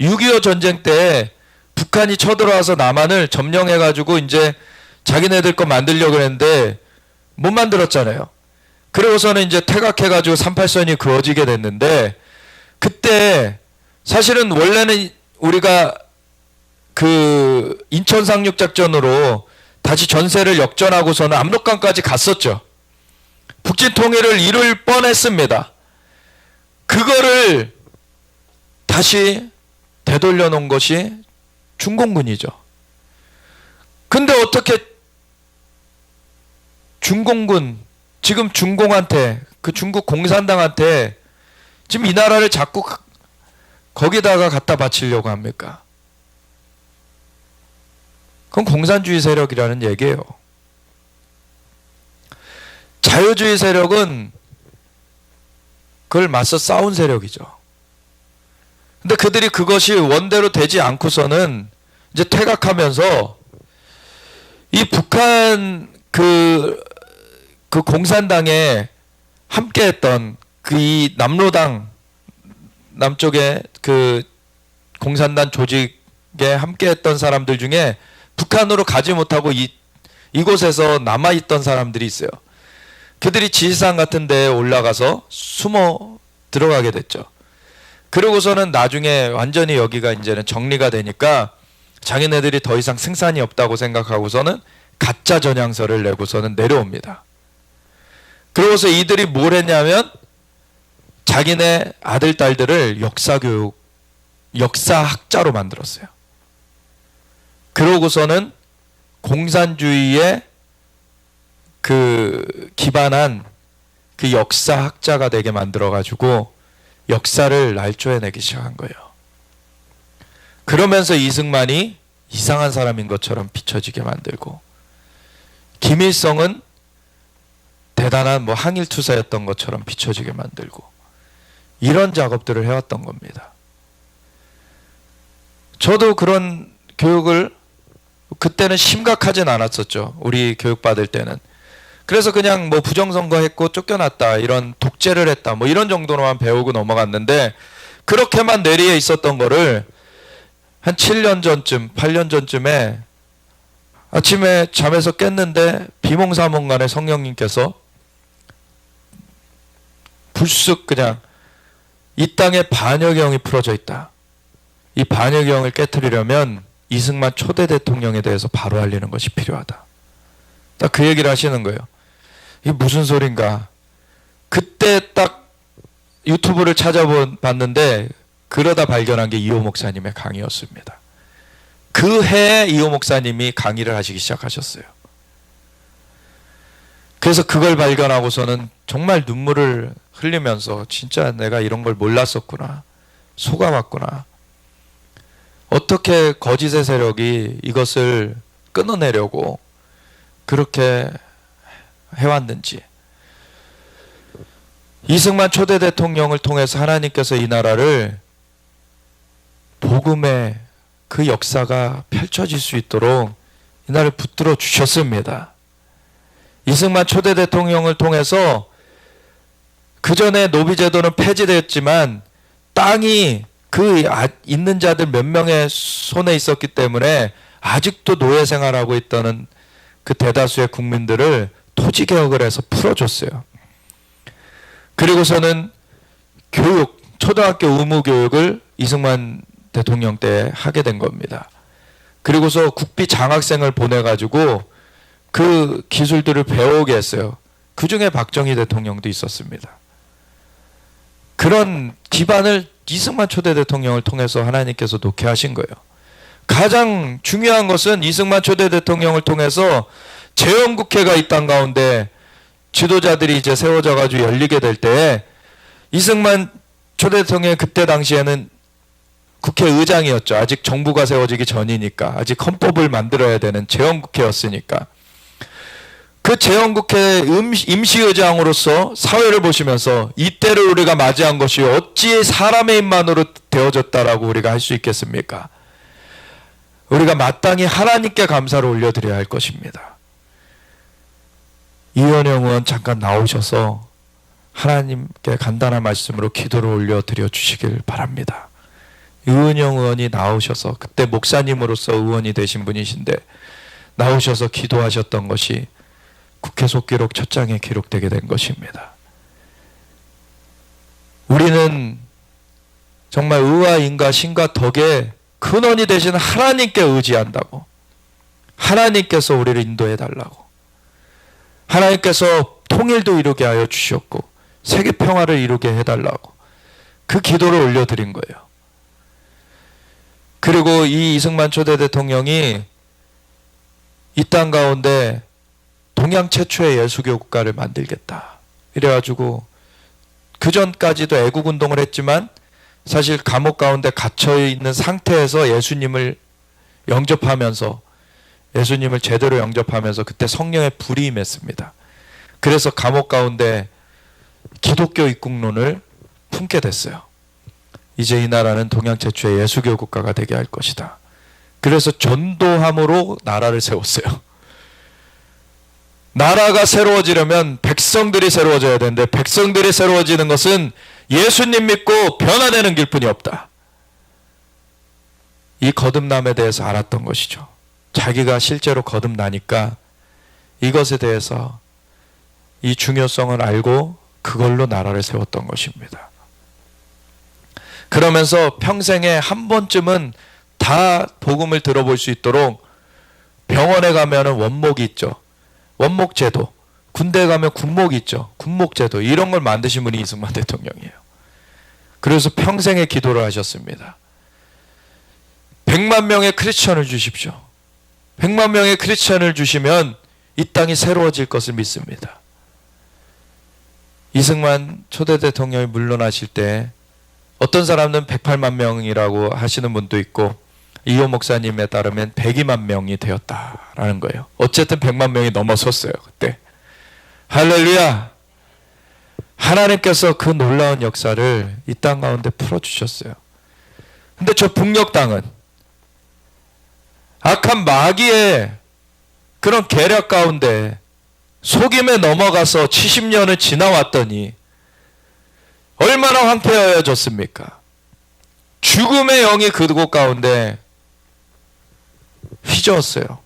6.25 전쟁 때 북한이 쳐들어와서 남한을 점령해가지고 이제 자기네들 거 만들려고 했는데 못 만들었잖아요. 그러고서는 이제 퇴각해가지고 38선이 그어지게 됐는데, 그때 사실은 원래는 우리가 그 인천 상륙작전으로 다시 전세를 역전하고서는 압록강까지 갔었죠. 북진 통일을 이룰 뻔했습니다. 그거를 다시 되돌려 놓은 것이 중공군이죠. 근데 어떻게 중공군, 지금 중공한테, 그 중국 공산당한테 지금 이 나라를 자꾸 거기다가 갖다 바치려고 합니까? 그건 공산주의 세력이라는 얘기예요. 자유주의 세력은 그걸 맞서 싸운 세력이죠. 근데 그들이 그것이 원대로 되지 않고서는 이제 퇴각하면서 이 북한 그 공산당에 함께했던 그 이 남로당, 남쪽에 그 공산당 조직에 함께했던 사람들 중에 북한으로 가지 못하고 이곳에서 남아있던 사람들이 있어요. 그들이 지리산 같은 데에 올라가서 숨어 들어가게 됐죠. 그러고서는 나중에 완전히 여기가 이제는 정리가 되니까 자기네들이 더 이상 생산이 없다고 생각하고서는 가짜 전향서를 내고서는 내려옵니다. 그러고서 이들이 뭘 했냐면 자기네 아들, 딸들을 역사교육, 역사학자로 만들었어요. 그러고서는 공산주의에 그 기반한 그 역사학자가 되게 만들어가지고 역사를 날조해내기 시작한 거예요. 그러면서 이승만이 이상한 사람인 것처럼 비춰지게 만들고, 김일성은 대단한 항일투사였던 것처럼 비춰지게 만들고, 이런 작업들을 해왔던 겁니다. 저도 그런 교육을 그때는 심각하진 않았었죠. 우리 교육받을 때는. 그래서 그냥 부정선거 했고 쫓겨났다, 이런 독재를 했다, 이런 정도로만 배우고 넘어갔는데, 그렇게만 뇌리에 있었던 거를 한 7년 전쯤, 8년 전쯤에 아침에 잠에서 깼는데 비몽사몽간에 성령님께서 불쑥 그냥 이 땅에 반역영이 풀어져 있다. 이 반역영을 깨트리려면 이승만 초대 대통령에 대해서 바로 알리는 것이 필요하다. 딱 그 얘기를 하시는 거예요. 이게 무슨 소린가. 그때 딱 유튜브를 찾아봤는데 그러다 발견한 게 이호 목사님의 강의였습니다. 그 해에 이호 목사님이 강의를 하시기 시작하셨어요. 그래서 그걸 발견하고서는 정말 눈물을 흘리면서 진짜 내가 이런 걸 몰랐었구나, 속아왔구나, 어떻게 거짓의 세력이 이것을 끊어내려고 그렇게 해왔는지. 이승만 초대 대통령을 통해서 하나님께서 이 나라를 복음의 그 역사가 펼쳐질 수 있도록 이 나라를 붙들어 주셨습니다. 이승만 초대 대통령을 통해서 그 전에 노비제도는 폐지되었지만 땅이 그 있는 자들 몇 명의 손에 있었기 때문에 아직도 노예 생활하고 있다는 그 대다수의 국민들을 토지 개혁을 해서 풀어줬어요. 그리고서는 교육, 초등학교 의무 교육을 이승만 대통령 때 하게 된 겁니다. 그리고서 국비 장학생을 보내가지고 그 기술들을 배우게 했어요. 그 중에 박정희 대통령도 있었습니다. 그런 기반을 이승만 초대 대통령을 통해서 하나님께서 놓게 하신 거예요. 가장 중요한 것은 이승만 초대 대통령을 통해서 재헌국회가 이 땅 가운데 지도자들이 이제 세워져 가지고 열리게 될 때, 이승만 초대 대통령이 그때 당시에는 국회의장이었죠. 아직 정부가 세워지기 전이니까, 아직 헌법을 만들어야 되는 재헌국회였으니까. 그 재헌국회 임시의장으로서 사회를 보시면서 이때를 우리가 맞이한 것이 어찌 사람의 입만으로 되어졌다라고 우리가 할 수 있겠습니까? 우리가 마땅히 하나님께 감사를 올려드려야 할 것입니다. 이현영 의원 잠깐 나오셔서 하나님께 간단한 말씀으로 기도를 올려드려 주시길 바랍니다. 이은영 의원이 나오셔서, 그때 목사님으로서 의원이 되신 분이신데 나오셔서 기도하셨던 것이 국회 속기록 첫 장에 기록되게 된 것입니다. 우리는 정말 의와 인과 신과 덕의 근원이 되신 하나님께 의지한다고, 하나님께서 우리를 인도해 달라고, 하나님께서 통일도 이루게 하여 주셨고 세계 평화를 이루게 해달라고 그 기도를 올려드린 거예요. 그리고 이 이승만 초대 대통령이 이 땅 가운데 동양 최초의 예수교 국가를 만들겠다 이래가지고 그 전까지도 애국운동을 했지만 사실 감옥 가운데 갇혀있는 상태에서 예수님을 영접하면서, 예수님을 제대로 영접하면서 그때 성령의 불이 임했습니다. 그래서 감옥 가운데 기독교 입국론을 품게 됐어요. 이제 이 나라는 동양 최초의 예수교 국가가 되게 할 것이다. 그래서 전도함으로 나라를 세웠어요. 나라가 새로워지려면 백성들이 새로워져야 되는데, 백성들이 새로워지는 것은 예수님 믿고 변화되는 길뿐이 없다. 이 거듭남에 대해서 알았던 것이죠. 자기가 실제로 거듭나니까 이것에 대해서 이 중요성을 알고 그걸로 나라를 세웠던 것입니다. 그러면서 평생에 한 번쯤은 다 복음을 들어볼 수 있도록 병원에 가면 원목이 있죠. 원목제도. 군대에 가면 군목이 있죠. 군목제도. 이런 걸 만드신 분이 이승만 대통령이에요. 그래서 평생에 기도를 하셨습니다. 100만 명의 크리스천을 주십시오. 100만 명의 크리스천을 주시면 이 땅이 새로워질 것을 믿습니다. 이승만 초대 대통령이 물러나실 때 어떤 사람은 108만 명이라고 하시는 분도 있고, 이호 목사님에 따르면 102만 명이 되었다라는 거예요. 어쨌든 100만 명이 넘어섰어요, 그때. 할렐루야! 하나님께서 그 놀라운 역사를 이 땅 가운데 풀어주셨어요. 근데 저 북녘 땅은 악한 마귀의 그런 계략 가운데 속임에 넘어가서 70년을 지나왔더니 얼마나 황폐하여졌습니까? 죽음의 영이 그곳 가운데 휘저었어요.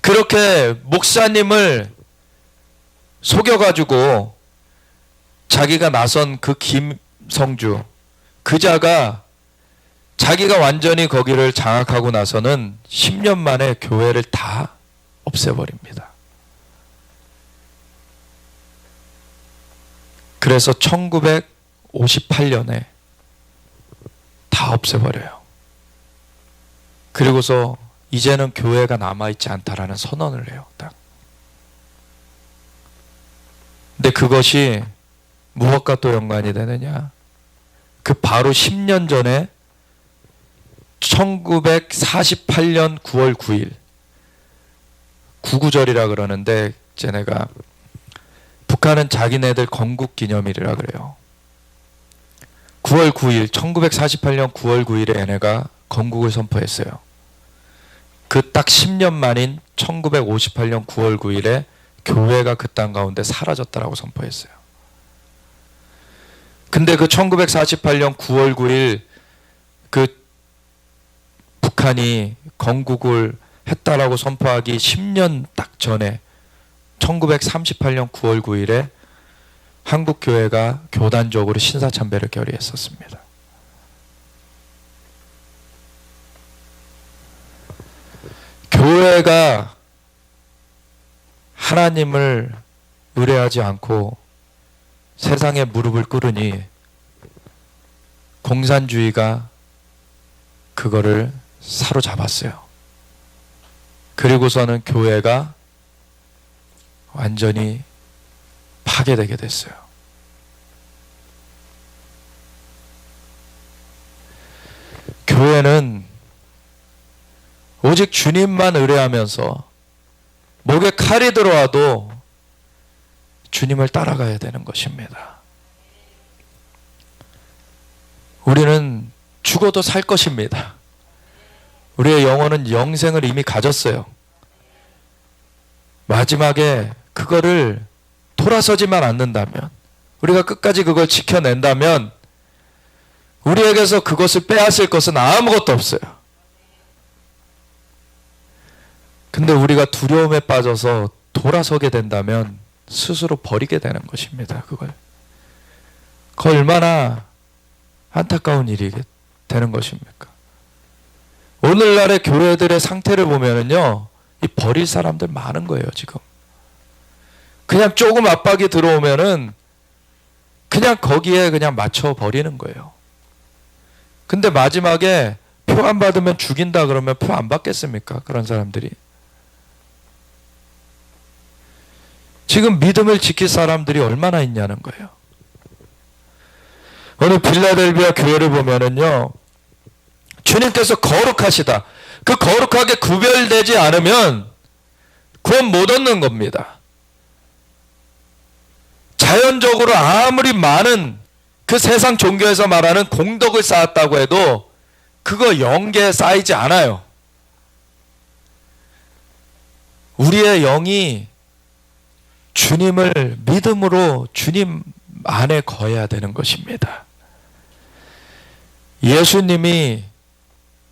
그렇게 목사님을 속여가지고 자기가 나선 그 김성주, 그자가 자기가 완전히 거기를 장악하고 나서는 10년 만에 교회를 다 없애버립니다. 그래서 1958년에 다 없애버려요. 그리고서 이제는 교회가 남아있지 않다라는 선언을 해요. 딱. 근데 그것이 무엇과 또 연관이 되느냐? 그 바로 10년 전에 1948년 9월 9일 구구절이라 그러는데, 쟤네가 북한은 자기네들 건국기념일이라 그래요. 9월 9일 1948년 9월 9일에 얘네가 건국을 선포했어요. 그 딱 10년 만인 1958년 9월 9일에 교회가 그 땅 가운데 사라졌다라고 선포했어요. 근데 그 1948년 9월 9일 그 북한이 건국을 했다라고 선포하기 10년 딱 전에 1938년 9월 9일에 한국교회가 교단적으로 신사참배를 결의했었습니다. 교회가 하나님을 의뢰하지 않고 세상에 무릎을 꿇으니 공산주의가 그거를 사로잡았어요. 그리고서는 교회가 완전히 파괴되게 됐어요. 교회는 오직 주님만 의뢰하면서 목에 칼이 들어와도 주님을 따라가야 되는 것입니다. 우리는 죽어도 살 것입니다. 우리의 영혼은 영생을 이미 가졌어요. 마지막에 그거를 돌아서지만 않는다면, 우리가 끝까지 그걸 지켜낸다면 우리에게서 그것을 빼앗을 것은 아무것도 없어요. 근데 우리가 두려움에 빠져서 돌아서게 된다면 스스로 버리게 되는 것입니다. 그걸. 그 얼마나 안타까운 일이 되는 것입니까? 오늘날의 교회들의 상태를 보면은요, 이 버릴 사람들 많은 거예요, 지금. 그냥 조금 압박이 들어오면은 그냥 거기에 그냥 맞춰 버리는 거예요. 근데 마지막에 표 안 받으면 죽인다 그러면 표 안 받겠습니까? 그런 사람들이. 지금 믿음을 지킬 사람들이 얼마나 있냐는 거예요. 오늘 빌라델비아 교회를 보면은요, 주님께서 거룩하시다. 그 거룩하게 구별되지 않으면 구원 못 얻는 겁니다. 자연적으로 아무리 많은 그 세상 종교에서 말하는 공덕을 쌓았다고 해도 그거 영계에 쌓이지 않아요. 우리의 영이 주님을 믿음으로 주님 안에 거해야 되는 것입니다. 예수님이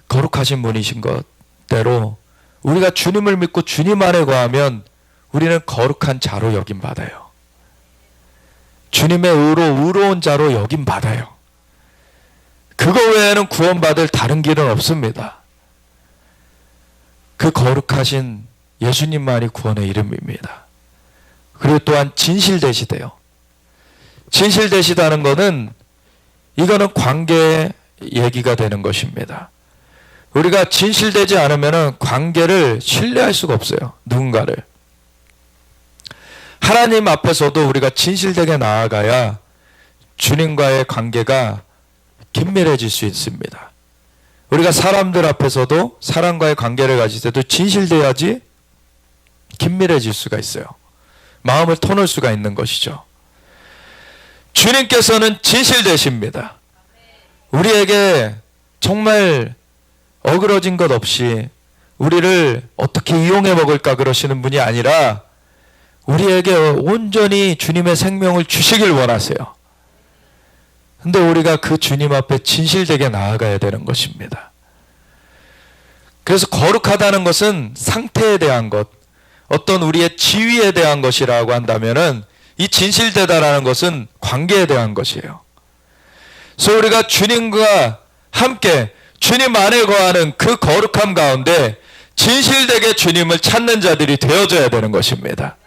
거룩하신 분이신 것대로 우리가 주님을 믿고 주님 안에 거하면 우리는 거룩한 자로 여김받아요. 주님의 의로 의로운 자로 여김받아요. 그거 외에는 구원받을 다른 길은 없습니다. 그 거룩하신 예수님만이 구원의 이름입니다. 그리고 또한 진실되시대요. 진실되시다는 것은 이거는 관계의 얘기가 되는 것입니다. 우리가 진실되지 않으면 관계를 신뢰할 수가 없어요. 누군가를. 하나님 앞에서도 우리가 진실되게 나아가야 주님과의 관계가 긴밀해질 수 있습니다. 우리가 사람들 앞에서도 사람과의 관계를 가질 때도 진실돼야지 긴밀해질 수가 있어요. 마음을 터놓을 수가 있는 것이죠. 주님께서는 진실되십니다. 우리에게 정말 어그러진 것 없이 우리를 어떻게 이용해 먹을까 그러시는 분이 아니라 우리에게 온전히 주님의 생명을 주시길 원하세요. 근데 우리가 그 주님 앞에 진실되게 나아가야 되는 것입니다. 그래서 거룩하다는 것은 상태에 대한 것, 어떤 우리의 지위에 대한 것이라고 한다면은 이 진실되다라는 것은 관계에 대한 것이에요. 그래서 우리가 주님과 함께 주님 안에 거하는 그 거룩함 가운데 진실되게 주님을 찾는 자들이 되어져야 되는 것입니다.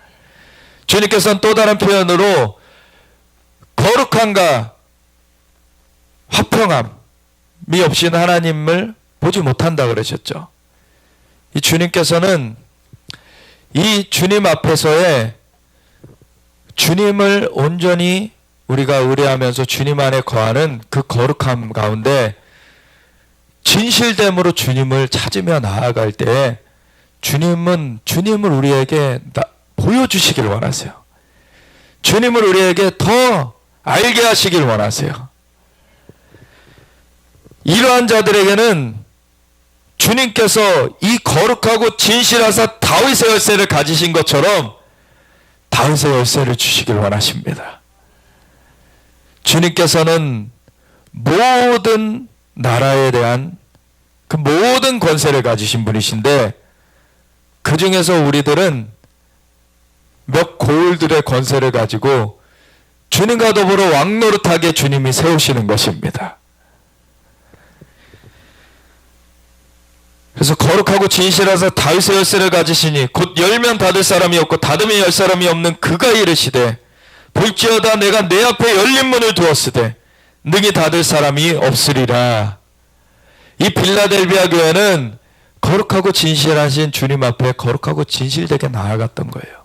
주님께서는 또 다른 표현으로 거룩함과 화평함이 없이는 하나님을 보지 못한다 그러셨죠. 이 주님께서는 이 주님 앞에서의 주님을 온전히 우리가 의뢰하면서 주님 안에 거하는 그 거룩함 가운데 진실됨으로 주님을 찾으며 나아갈 때 주님은 주님을 우리에게 보여주시길 원하세요. 주님을 우리에게 더 알게 하시길 원하세요. 이러한 자들에게는 주님께서 이 거룩하고 진실하사 다윗의 열쇠를 가지신 것처럼 다윗의 열쇠를 주시길 원하십니다. 주님께서는 모든 나라에 대한 그 모든 권세를 가지신 분이신데 그 중에서 우리들은 몇 고을들의 권세를 가지고 주님과 더불어 왕노릇하게 주님이 세우시는 것입니다. 그래서 거룩하고 진실하사 다윗의 열쇠를 가지시니 곧 열면 닫을 사람이 없고 닫으면 열 사람이 없는 그가 이르시되 볼지어다 내가 내 앞에 열린 문을 두었으되 능히 닫을 사람이 없으리라. 이 빌라델비아 교회는 거룩하고 진실하신 주님 앞에 거룩하고 진실되게 나아갔던 거예요.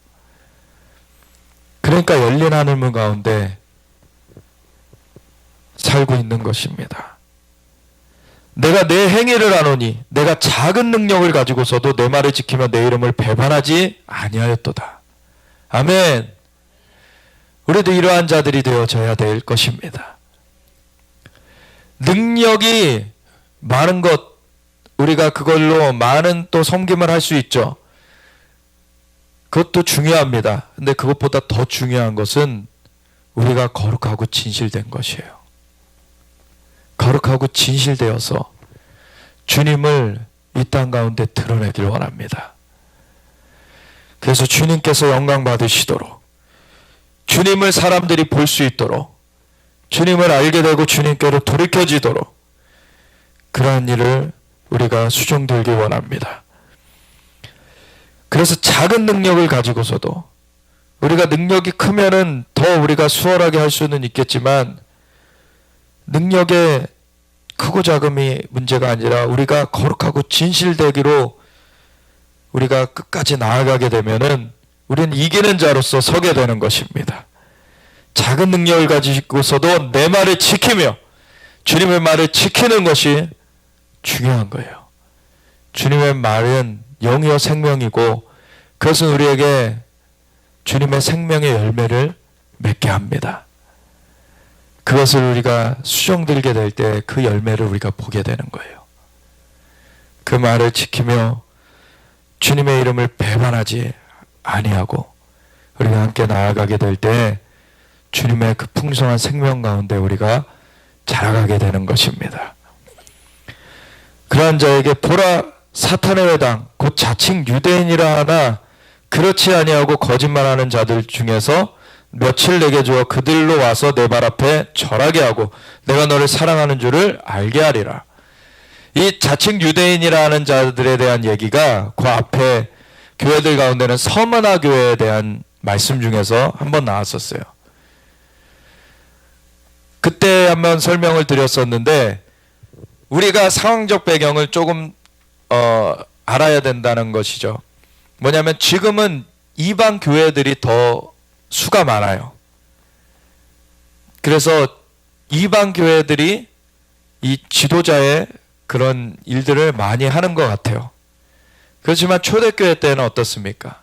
그러니까 열린 하늘문 가운데 살고 있는 것입니다. 내가 내 행위를 아노니 내가 작은 능력을 가지고서도 내 말을 지키며 내 이름을 배반하지 아니하였도다. 아멘. 우리도 이러한 자들이 되어져야 될 것입니다. 능력이 많은 것 우리가 그걸로 많은 또 섬김을 할 수 있죠. 그것도 중요합니다. 근데 그것보다 더 중요한 것은 우리가 거룩하고 진실된 것이에요. 거룩하고 진실되어서 주님을 이 땅 가운데 드러내길 원합니다. 그래서 주님께서 영광 받으시도록, 주님을 사람들이 볼 수 있도록, 주님을 알게 되고 주님께로 돌이켜지도록 그러한 일을 우리가 수종들기 원합니다. 그래서 작은 능력을 가지고서도, 우리가 능력이 크면은 더 우리가 수월하게 할 수는 있겠지만, 능력의 크고 작음이 문제가 아니라 우리가 거룩하고 진실되기로 우리가 끝까지 나아가게 되면은 우리는 이기는 자로서 서게 되는 것입니다. 작은 능력을 가지고서도 내 말을 지키며 주님의 말을 지키는 것이 중요한 거예요. 주님의 말은 영이요 생명이고 그것은 우리에게 주님의 생명의 열매를 맺게 합니다. 그것을 우리가 수종들게 될 때 그 열매를 우리가 보게 되는 거예요. 그 말을 지키며 주님의 이름을 배반하지 아니하고 우리가 함께 나아가게 될 때 주님의 그 풍성한 생명 가운데 우리가 자라가게 되는 것입니다. 그러한 자에게 보라, 사탄의 회당 곧 자칭 유대인이라 하나 그렇지 아니하고 거짓말하는 자들 중에서 며칠 내게 주어 그들로 와서 내 발 앞에 절하게 하고 내가 너를 사랑하는 줄을 알게 하리라. 이 자칭 유대인이라 하는 자들에 대한 얘기가 그 앞에 교회들 가운데는 서머나 교회에 대한 말씀 중에서 한번 나왔었어요. 그때 한번 설명을 드렸었는데, 우리가 상황적 배경을 조금 알아야 된다는 것이죠. 뭐냐면 지금은 이방 교회들이 더 수가 많아요. 그래서 이방 교회들이 이 지도자의 그런 일들을 많이 하는 것 같아요. 그렇지만 초대교회 때는 어떻습니까?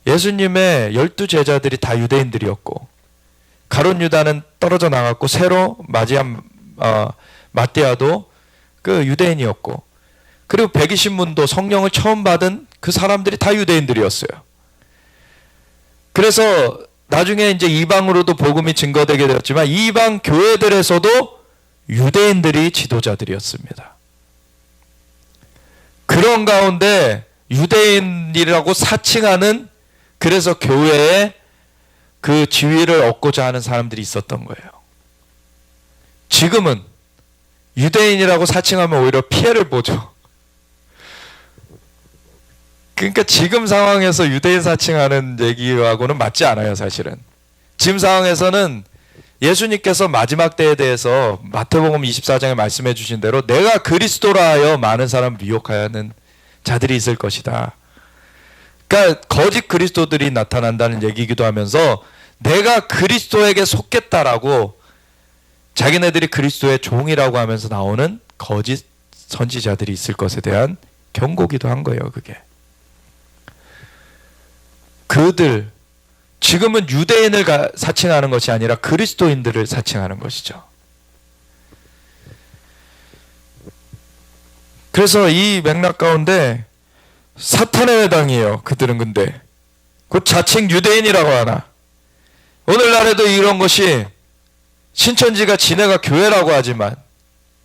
예수님의 12 제자들이 다 유대인들이었고 가룟 유다는 떨어져 나갔고 새로 맞이한 마띠아도 그 유대인이었고, 그리고 120문도 성령을 처음 받은 그 사람들이 다 유대인들이었어요. 그래서 나중에 이제 이방으로도 복음이 증거되게 되었지만 이방 교회들에서도 유대인들이 지도자들이었습니다. 그런 가운데 유대인이라고 사칭하는, 그래서 교회에 그 지위를 얻고자 하는 사람들이 있었던 거예요. 지금은 유대인이라고 사칭하면 오히려 피해를 보죠. 그러니까 지금 상황에서 유대인 사칭하는 얘기하고는 맞지 않아요, 사실은. 지금 상황에서는 예수님께서 마지막 때에 대해서 마태복음 24장에 말씀해 주신 대로 내가 그리스도라 하여 많은 사람을 미혹하는 자들이 있을 것이다. 그러니까 거짓 그리스도들이 나타난다는 얘기이기도 하면서 내가 그리스도에게 속겠다라고 자기네들이 그리스도의 종이라고 하면서 나오는 거짓 선지자들이 있을 것에 대한 경고기도 한 거예요, 그게. 그들, 지금은 유대인을 사칭하는 것이 아니라 그리스도인들을 사칭하는 것이죠. 그래서 이 맥락 가운데 사탄의 회당이에요. 그들은 근데 곧 자칭 유대인이라고 하나. 오늘날에도 이런 것이 신천지가 지네가 교회라고 하지만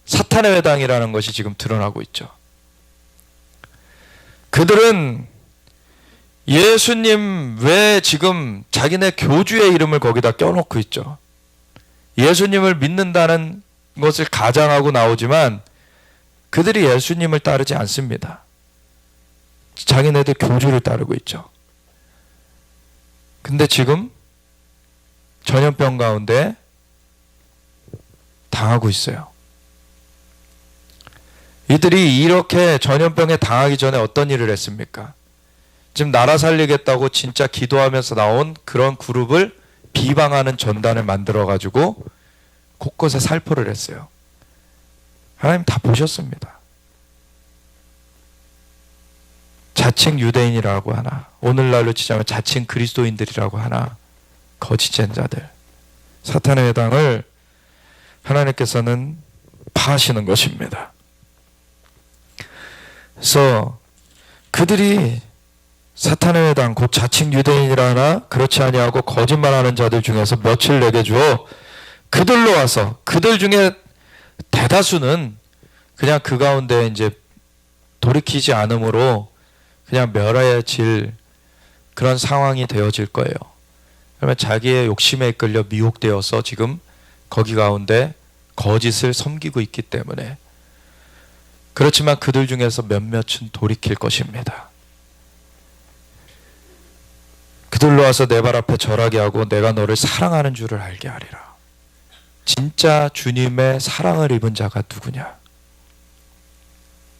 사탄의 회당이라는 것이 지금 드러나고 있죠. 그들은 예수님 외에 지금 자기네 교주의 이름을 거기다 껴놓고 있죠. 예수님을 믿는다는 것을 가장하고 나오지만 그들이 예수님을 따르지 않습니다. 자기네들 교주를 따르고 있죠. 근데 지금 전염병 가운데 당하고 있어요. 이들이 이렇게 전염병에 당하기 전에 어떤 일을 했습니까? 지금 나라 살리겠다고 진짜 기도하면서 나온 그런 그룹을 비방하는 전단을 만들어가지고 곳곳에 살포를 했어요. 하나님 다 보셨습니다. 자칭 유대인이라고 하나, 오늘날로 치자면 자칭 그리스도인들이라고 하나, 거짓된 자들, 사탄의 회당을 하나님께서는 파하시는 것입니다. 그래서 그들이 사탄의 회당 곧 자칭 유대인이라나 그렇지 아니하고 거짓말하는 자들 중에서 며칠 내게 주어 그들로 와서 그들 중에 대다수는 그냥 그 가운데 이제 돌이키지 않으므로 그냥 멸해질 그런 상황이 되어질 거예요. 그러면 자기의 욕심에 이끌려 미혹되어서 지금 거기 가운데 거짓을 섬기고 있기 때문에. 그렇지만 그들 중에서 몇몇은 돌이킬 것입니다. 그들로 와서 내 발 앞에 절하게 하고 내가 너를 사랑하는 줄을 알게 하리라. 진짜 주님의 사랑을 입은 자가 누구냐?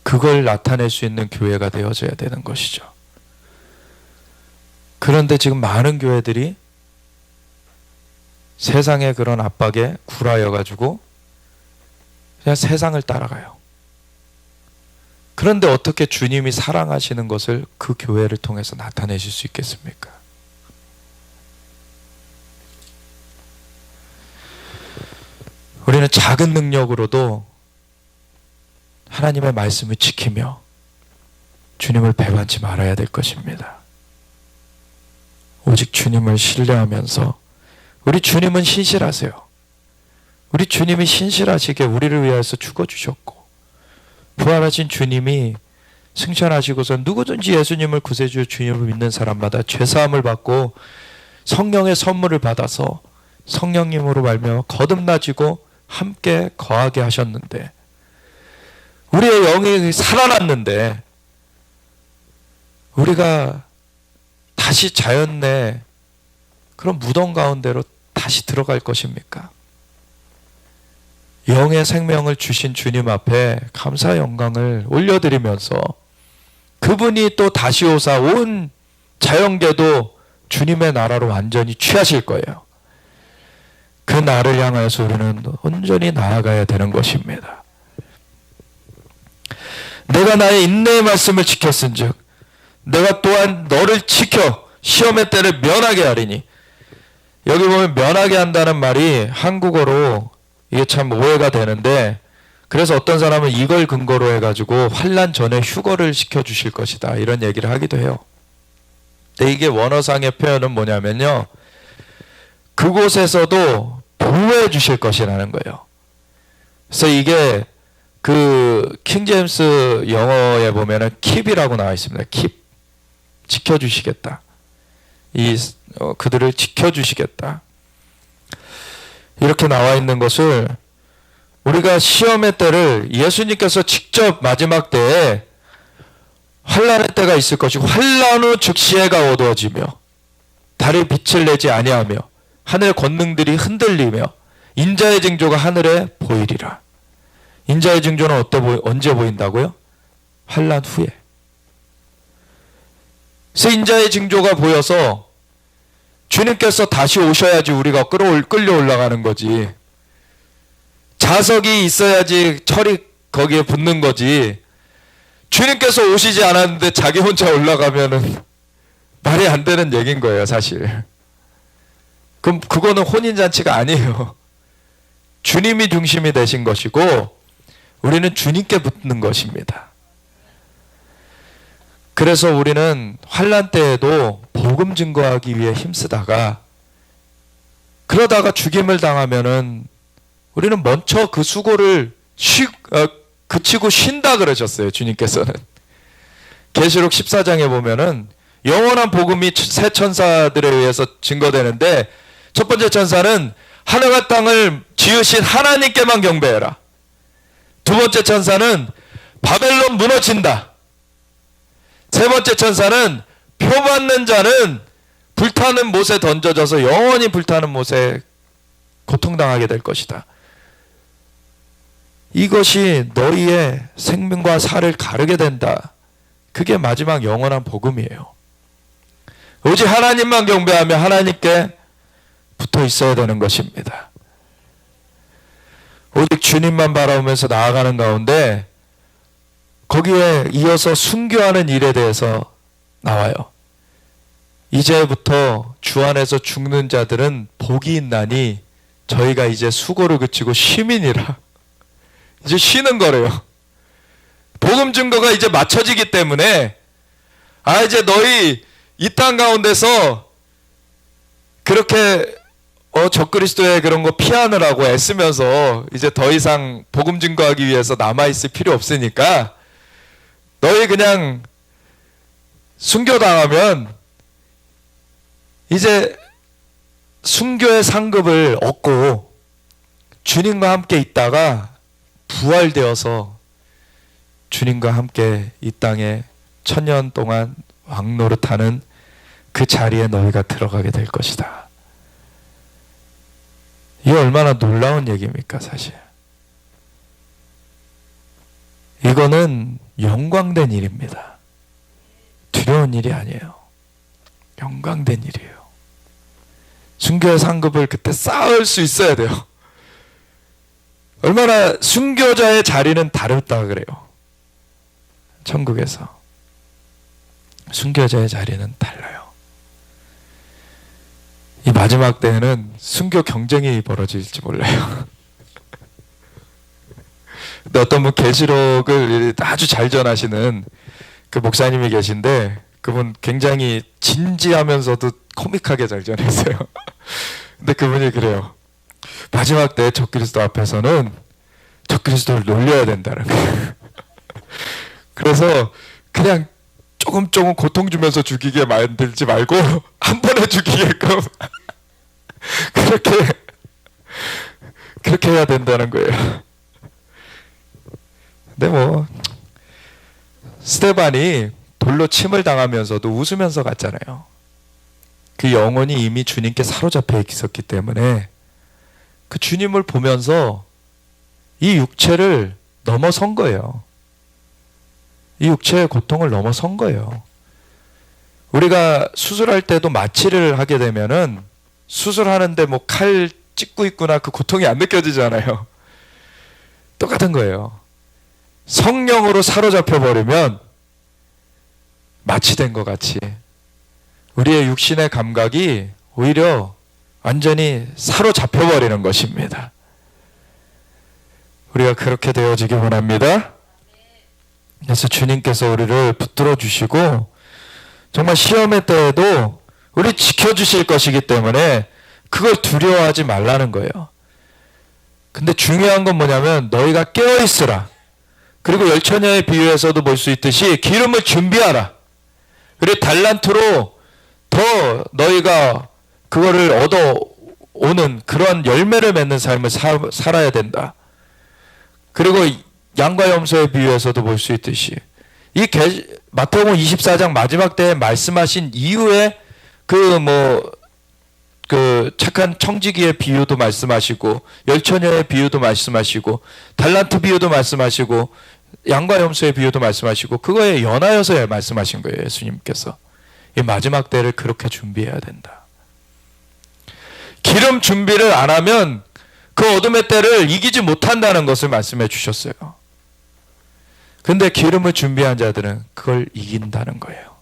그걸 나타낼 수 있는 교회가 되어져야 되는 것이죠. 그런데 지금 많은 교회들이 세상의 그런 압박에 굴하여 가지고 그냥 세상을 따라가요. 그런데 어떻게 주님이 사랑하시는 것을 그 교회를 통해서 나타내실 수 있겠습니까? 우리는 작은 능력으로도 하나님의 말씀을 지키며 주님을 배반치 말아야 될 것입니다. 오직 주님을 신뢰하면서 우리 주님은 신실하세요. 우리 주님이 신실하시게 우리를 위해서 죽어주셨고 부활하신 주님이 승천하시고서 누구든지 예수님을 구세주 주님을 믿는 사람마다 죄사함을 받고 성령의 선물을 받아서 성령님으로 말미암아 거듭나지고 함께 거하게 하셨는데 우리의 영이 살아났는데 우리가 다시 자연 내 그런 무덤 가운데로 다시 들어갈 것입니까? 영의 생명을 주신 주님 앞에 감사 영광을 올려드리면서 그분이 또 다시 오사 온 자연계도 주님의 나라로 완전히 취하실 거예요. 그 날을 향하여서 우리는 온전히 나아가야 되는 것입니다. 내가 나의 인내의 말씀을 지켰은즉 내가 또한 너를 지켜 시험의 때를 면하게 하리니. 여기 보면 면하게 한다는 말이 한국어로 이게 참 오해가 되는데 그래서 어떤 사람은 이걸 근거로 해가지고 환난 전에 휴거를 시켜주실 것이다 이런 얘기를 하기도 해요. 근데 이게 원어상의 표현은 뭐냐면요, 그곳에서도 보호해 주실 것이라는 거예요. 그래서 이게 그 킹제임스 영어에 보면은 keep이라고 나와 있습니다. keep, 지켜주시겠다. 그들을 지켜주시겠다. 이렇게 나와 있는 것을 우리가 시험의 때를 예수님께서 직접 마지막 때에 환난의 때가 있을 것이고 환난 후 즉시 해가 어두워지며 달이 빛을 내지 아니하며 하늘의 권능들이 흔들리며 인자의 징조가 하늘에 보이리라. 인자의 징조는 언제 보인다고요? 환난 후에. 그래서 인자의 징조가 보여서 주님께서 다시 오셔야지 우리가 끌려 올라가는 거지. 자석이 있어야지 철이 거기에 붙는 거지. 주님께서 오시지 않았는데 자기 혼자 올라가면은 말이 안 되는 얘기인 거예요, 사실. 그럼 그거는 혼인잔치가 아니에요. 주님이 중심이 되신 것이고 우리는 주님께 붙는 것입니다. 그래서 우리는 환난 때에도 복음 증거하기 위해 힘쓰다가 그러다가 죽임을 당하면은 우리는 먼저 그 수고를 그치고 쉰다 그러셨어요, 주님께서는. 계시록 14장에 보면은 영원한 복음이 세 천사들에 의해서 증거되는데 첫 번째 천사는 하늘과 땅을 지으신 하나님께만 경배해라. 두 번째 천사는 바벨론 무너진다. 세 번째 천사는 표받는 자는 불타는 못에 던져져서 영원히 불타는 못에 고통당하게 될 것이다. 이것이 너희의 생명과 살을 가르게 된다. 그게 마지막 영원한 복음이에요. 오직 하나님만 경배하며 하나님께 붙어 있어야 되는 것입니다. 오직 주님만 바라보면서 나아가는 가운데 거기에 이어서 순교하는 일에 대해서 나와요. 이제부터 주 안에서 죽는 자들은 복이 있나니 저희가 이제 수고를 그치고 쉼이니라. 이제 쉬는 거래요. 복음 증거가 이제 맞춰지기 때문에 이제 너희 이 땅 가운데서 그렇게 적그리스도의 그런 거 피하느라고 애쓰면서 이제 더 이상 복음 증거하기 위해서 남아있을 필요 없으니까 너희 그냥 순교당하면 이제 순교의 상급을 얻고 주님과 함께 있다가 부활되어서 주님과 함께 이 땅에 1000년 동안 왕노릇하는 그 자리에 너희가 들어가게 될 것이다. 이게 얼마나 놀라운 얘기입니까, 사실. 이거는 영광된 일입니다. 두려운 일이 아니에요. 영광된 일이에요. 순교의 상급을 그때 쌓을 수 있어야 돼요. 얼마나 순교자의 자리는 다르다 그래요. 천국에서 순교자의 자리는 달라요. 이 마지막 때에는 순교 경쟁이 벌어질지 몰라요. 근데 어떤 분 계시록을 아주 잘 전하시는 그 목사님이 계신데 그분 굉장히 진지하면서도 코믹하게 잘 전했어요. 근데 그분이 그래요. 마지막 때 적그리스도 앞에서는 적그리스도를 놀려야 된다는 거예요. 그래서 그냥 조금 고통 주면서 죽이게 만들지 말고 한 번에 죽이게끔 그렇게 해야 된다는 거예요. 근데 스데반이 돌로 침을 당하면서도 웃으면서 갔잖아요. 그 영혼이 이미 주님께 사로잡혀 있었기 때문에 그 주님을 보면서 이 육체를 넘어선 거예요. 이 육체의 고통을 넘어선 거예요. 우리가 수술할 때도 마취를 하게 되면은 수술하는데 칼 찍고 있구나 그 고통이 안 느껴지잖아요. 똑같은 거예요. 성령으로 사로잡혀 버리면 마취된 것 같이 우리의 육신의 감각이 오히려 완전히 사로잡혀 버리는 것입니다. 우리가 그렇게 되어지기 원합니다. 그래서 주님께서 우리를 붙들어 주시고 정말 시험의 때에도 우리 지켜주실 것이기 때문에 그걸 두려워하지 말라는 거예요. 근데 중요한 건 뭐냐면 너희가 깨어있으라. 그리고 열처녀의 비유에서도 볼 수 있듯이 기름을 준비하라. 그리고 달란트로 더 너희가 그거를 얻어오는 그런 열매를 맺는 삶을 살아야 된다. 그리고 양과 염소의 비유에서도 볼 수 있듯이 이 마태복음 24장 마지막 때에 말씀하신 이후에 그 착한 청지기의 비유도 말씀하시고 열처녀의 비유도 말씀하시고 달란트 비유도 말씀하시고 양과 염소의 비유도 말씀하시고 그거에 연하여서 말씀하신 거예요. 예수님께서 이 마지막 때를 그렇게 준비해야 된다. 기름 준비를 안 하면 그 어둠의 때를 이기지 못한다는 것을 말씀해 주셨어요. 근데 기름을 준비한 자들은 그걸 이긴다는 거예요.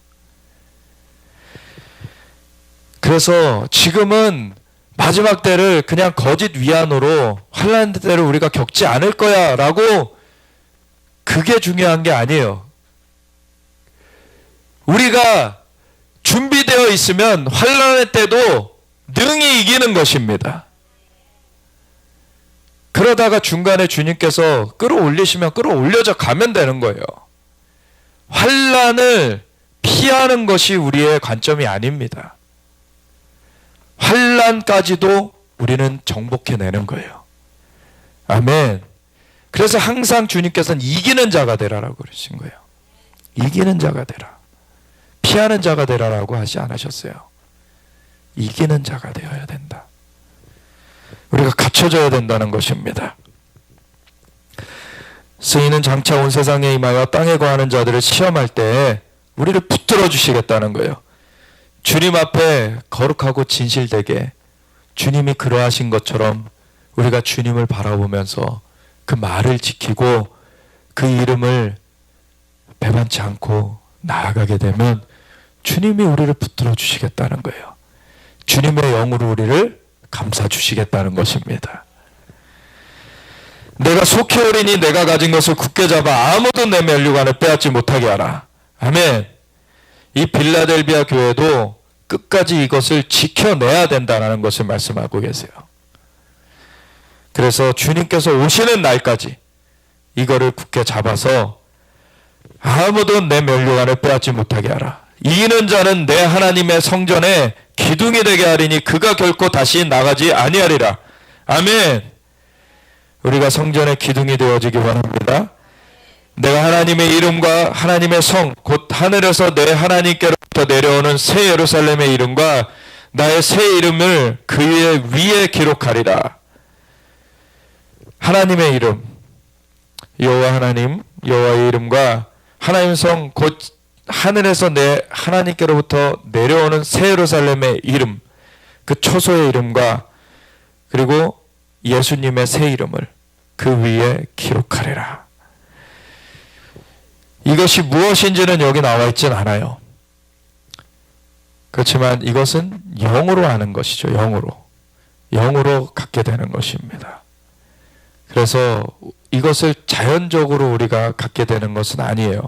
그래서 지금은 마지막 때를 그냥 거짓 위안으로 환난 때를 우리가 겪지 않을 거야 라고 그게 중요한 게 아니에요. 우리가 준비되어 있으면 환난의 때도 능히 이기는 것입니다. 그러다가 중간에 주님께서 끌어올리시면 끌어올려져 가면 되는 거예요. 환난을 피하는 것이 우리의 관점이 아닙니다. 환난까지도 우리는 정복해내는 거예요. 아멘. 그래서 항상 주님께서는 이기는 자가 되라라고 그러신 거예요. 이기는 자가 되라. 피하는 자가 되라라고 하지 않으셨어요. 이기는 자가 되어야 된다. 우리가 갖춰져야 된다는 것입니다. 스인은 장차 온 세상에 임하여 땅에 거하는 자들을 시험할 때 우리를 붙들어 주시겠다는 거예요. 주님 앞에 거룩하고 진실되게 주님이 그러하신 것처럼 우리가 주님을 바라보면서 그 말을 지키고 그 이름을 배반치 않고 나아가게 되면 주님이 우리를 붙들어 주시겠다는 거예요. 주님의 영으로 우리를 감싸 주시겠다는 것입니다. 내가 속히 오리니 내가 가진 것을 굳게 잡아 아무도 내 면류관을 빼앗지 못하게 하라. 아멘. 이 빌라델비아 교회도 끝까지 이것을 지켜내야 된다는 것을 말씀하고 계세요. 그래서 주님께서 오시는 날까지 이거를 굳게 잡아서 아무도 내 면류관을 빼앗지 못하게 하라. 이기는 자는 내 하나님의 성전에 기둥이 되게 하리니 그가 결코 다시 나가지 아니하리라. 아멘. 우리가 성전의 기둥이 되어지기 원합니다. 내가 하나님의 이름과 하나님의 성, 곧 하늘에서 내 하나님께로부터 내려오는 새 예루살렘의 이름과 나의 새 이름을 그 위에 기록하리라. 하나님의 이름, 여호와 하나님, 여호와의 이름과 하나님의 성, 곧 하늘에서 내 하나님께로부터 내려오는 새 예루살렘의 이름, 그 초소의 이름과 그리고 예수님의 새 이름을 그 위에 기록하리라. 이것이 무엇인지는 여기 나와 있진 않아요. 그렇지만 이것은 영으로 아는 것이죠. 영으로 갖게 되는 것입니다. 그래서 이것을 자연적으로 우리가 갖게 되는 것은 아니에요.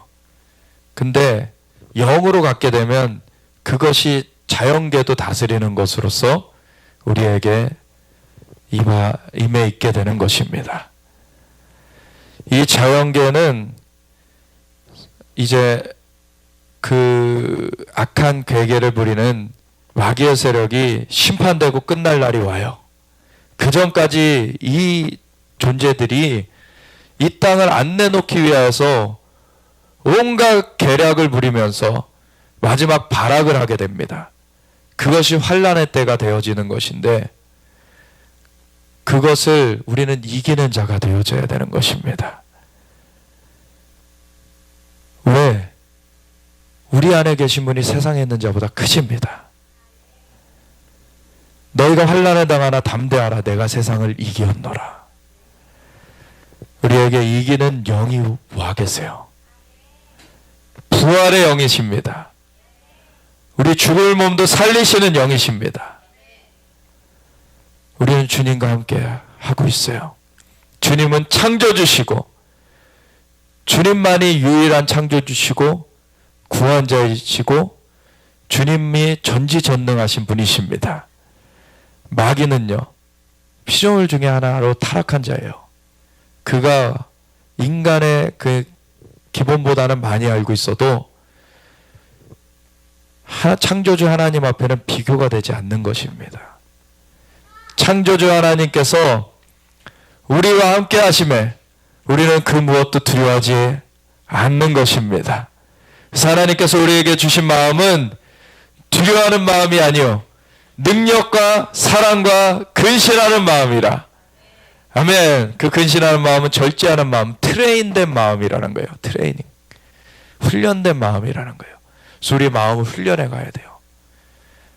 근데 영으로 갖게 되면 그것이 자연계도 다스리는 것으로서 우리에게 임해 있게 되는 것입니다. 이 자연계는 이제 그 악한 괴계를 부리는 마귀의 세력이 심판되고 끝날 날이 와요. 그 전까지 이 존재들이 이 땅을 안 내놓기 위하여서 온갖 계략을 부리면서 마지막 발악을 하게 됩니다. 그것이 환난의 때가 되어지는 것인데 그것을 우리는 이기는 자가 되어져야 되는 것입니다. 왜? 우리 안에 계신 분이 세상에 있는 자보다 크십니다. 너희가 환난에 당하나 담대하라. 내가 세상을 이기었노라. 우리에게 이기는 영이 와 계세요. 부활의 영이십니다. 우리 죽을 몸도 살리시는 영이십니다. 우리는 주님과 함께 하고 있어요. 주님은 창조주시고 주님만이 유일한 창조주시고 구원자이시고 주님이 전지전능하신 분이십니다. 마귀는요, 피조물 중에 하나로 타락한 자예요. 그가 인간의 그 기본보다는 많이 알고 있어도 창조주 하나님 앞에는 비교가 되지 않는 것입니다. 창조주 하나님께서 우리와 함께 하심에 우리는 그 무엇도 두려워하지 않는 것입니다. 그래서 하나님께서 우리에게 주신 마음은 두려워하는 마음이 아니요 능력과 사랑과 근신하는 마음이라. 아멘. 그 근신하는 마음은 절제하는 마음, 트레인된 마음이라는 거예요. 트레이닝. 훈련된 마음이라는 거예요. 그래서 우리 마음을 훈련해 가야 돼요.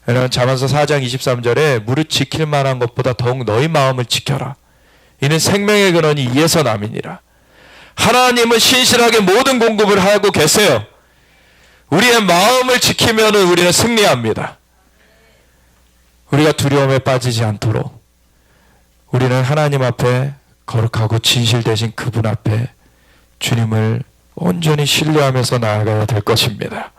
왜냐하면 잠언서 4장 23절에 무릇 지킬 만한 것보다 더욱 너희 마음을 지켜라. 이는 생명의 근원이 이에서 남이니라. 하나님은 신실하게 모든 공급을 하고 계세요. 우리의 마음을 지키면 우리는 승리합니다. 우리가 두려움에 빠지지 않도록 우리는 하나님 앞에 거룩하고 진실되신 그분 앞에 주님을 온전히 신뢰하면서 나아가야 될 것입니다.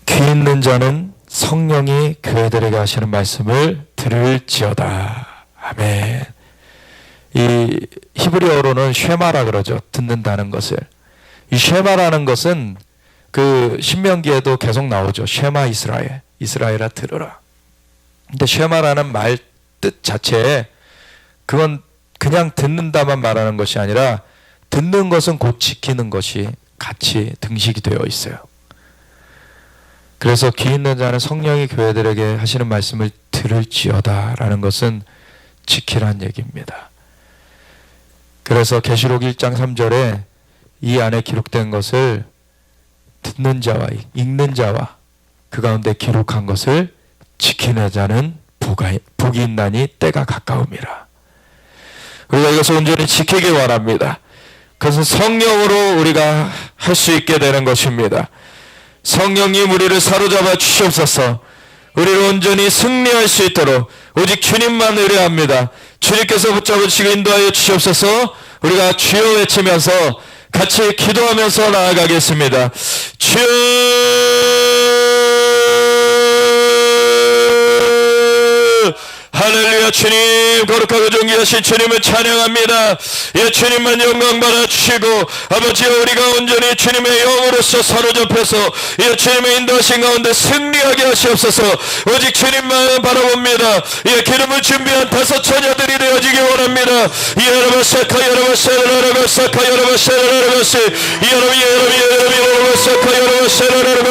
귀 있는 자는 성령이 교회들에게 하시는 말씀을 들을지어다. 아멘. 이 히브리어로는 쉐마라 그러죠. 듣는다는 것을. 이 쉐마라는 것은 그 신명기에도 계속 나오죠. 쉐마 이스라엘. 이스라엘아 들으라. 근데 쉐마라는 말 뜻 자체에 그건 그냥 듣는다만 말하는 것이 아니라 듣는 것은 곧 지키는 것이 같이 등식이 되어 있어요. 그래서 귀 있는 자는 성령이 교회들에게 하시는 말씀을 들을지어다 라는 것은 지키란 얘기입니다. 그래서 계시록 1장 3절에 이 안에 기록된 것을 듣는 자와 읽는 자와 그 가운데 기록한 것을 지키는 자는 복이 있나니 때가 가까움이라. 우리가 이것을 온전히 지키기 원합니다. 그것은 성령으로 우리가 할 수 있게 되는 것입니다. 성령님 우리를 사로잡아 주시옵소서. 우리를 온전히 승리할 수 있도록 오직 주님만 의뢰합니다. 주님께서 붙잡으시고 인도하여 주시옵소서. 우리가 주여 외치면서 같이 기도하면서 나아가겠습니다. 주여, 할렐루야. 주님, 거룩하고 존귀하신 주님을 찬양합니다. 예, 주님만 영광 받아주시고 아버지여, 우리가 온전히 주님의 영으로서 사로잡혀서 예, 주님의 인도하신 가운데 승리하게 하시옵소서. 오직 주님만 바라봅니다. 예, 기름을 준비한 5 처녀들이 되어지기 원합니다. 여러바사카 여러바사라 여러바사카 여러바사라 여러바시 여러비 여러비 여러비 여러바사카 여러바사라 여러바시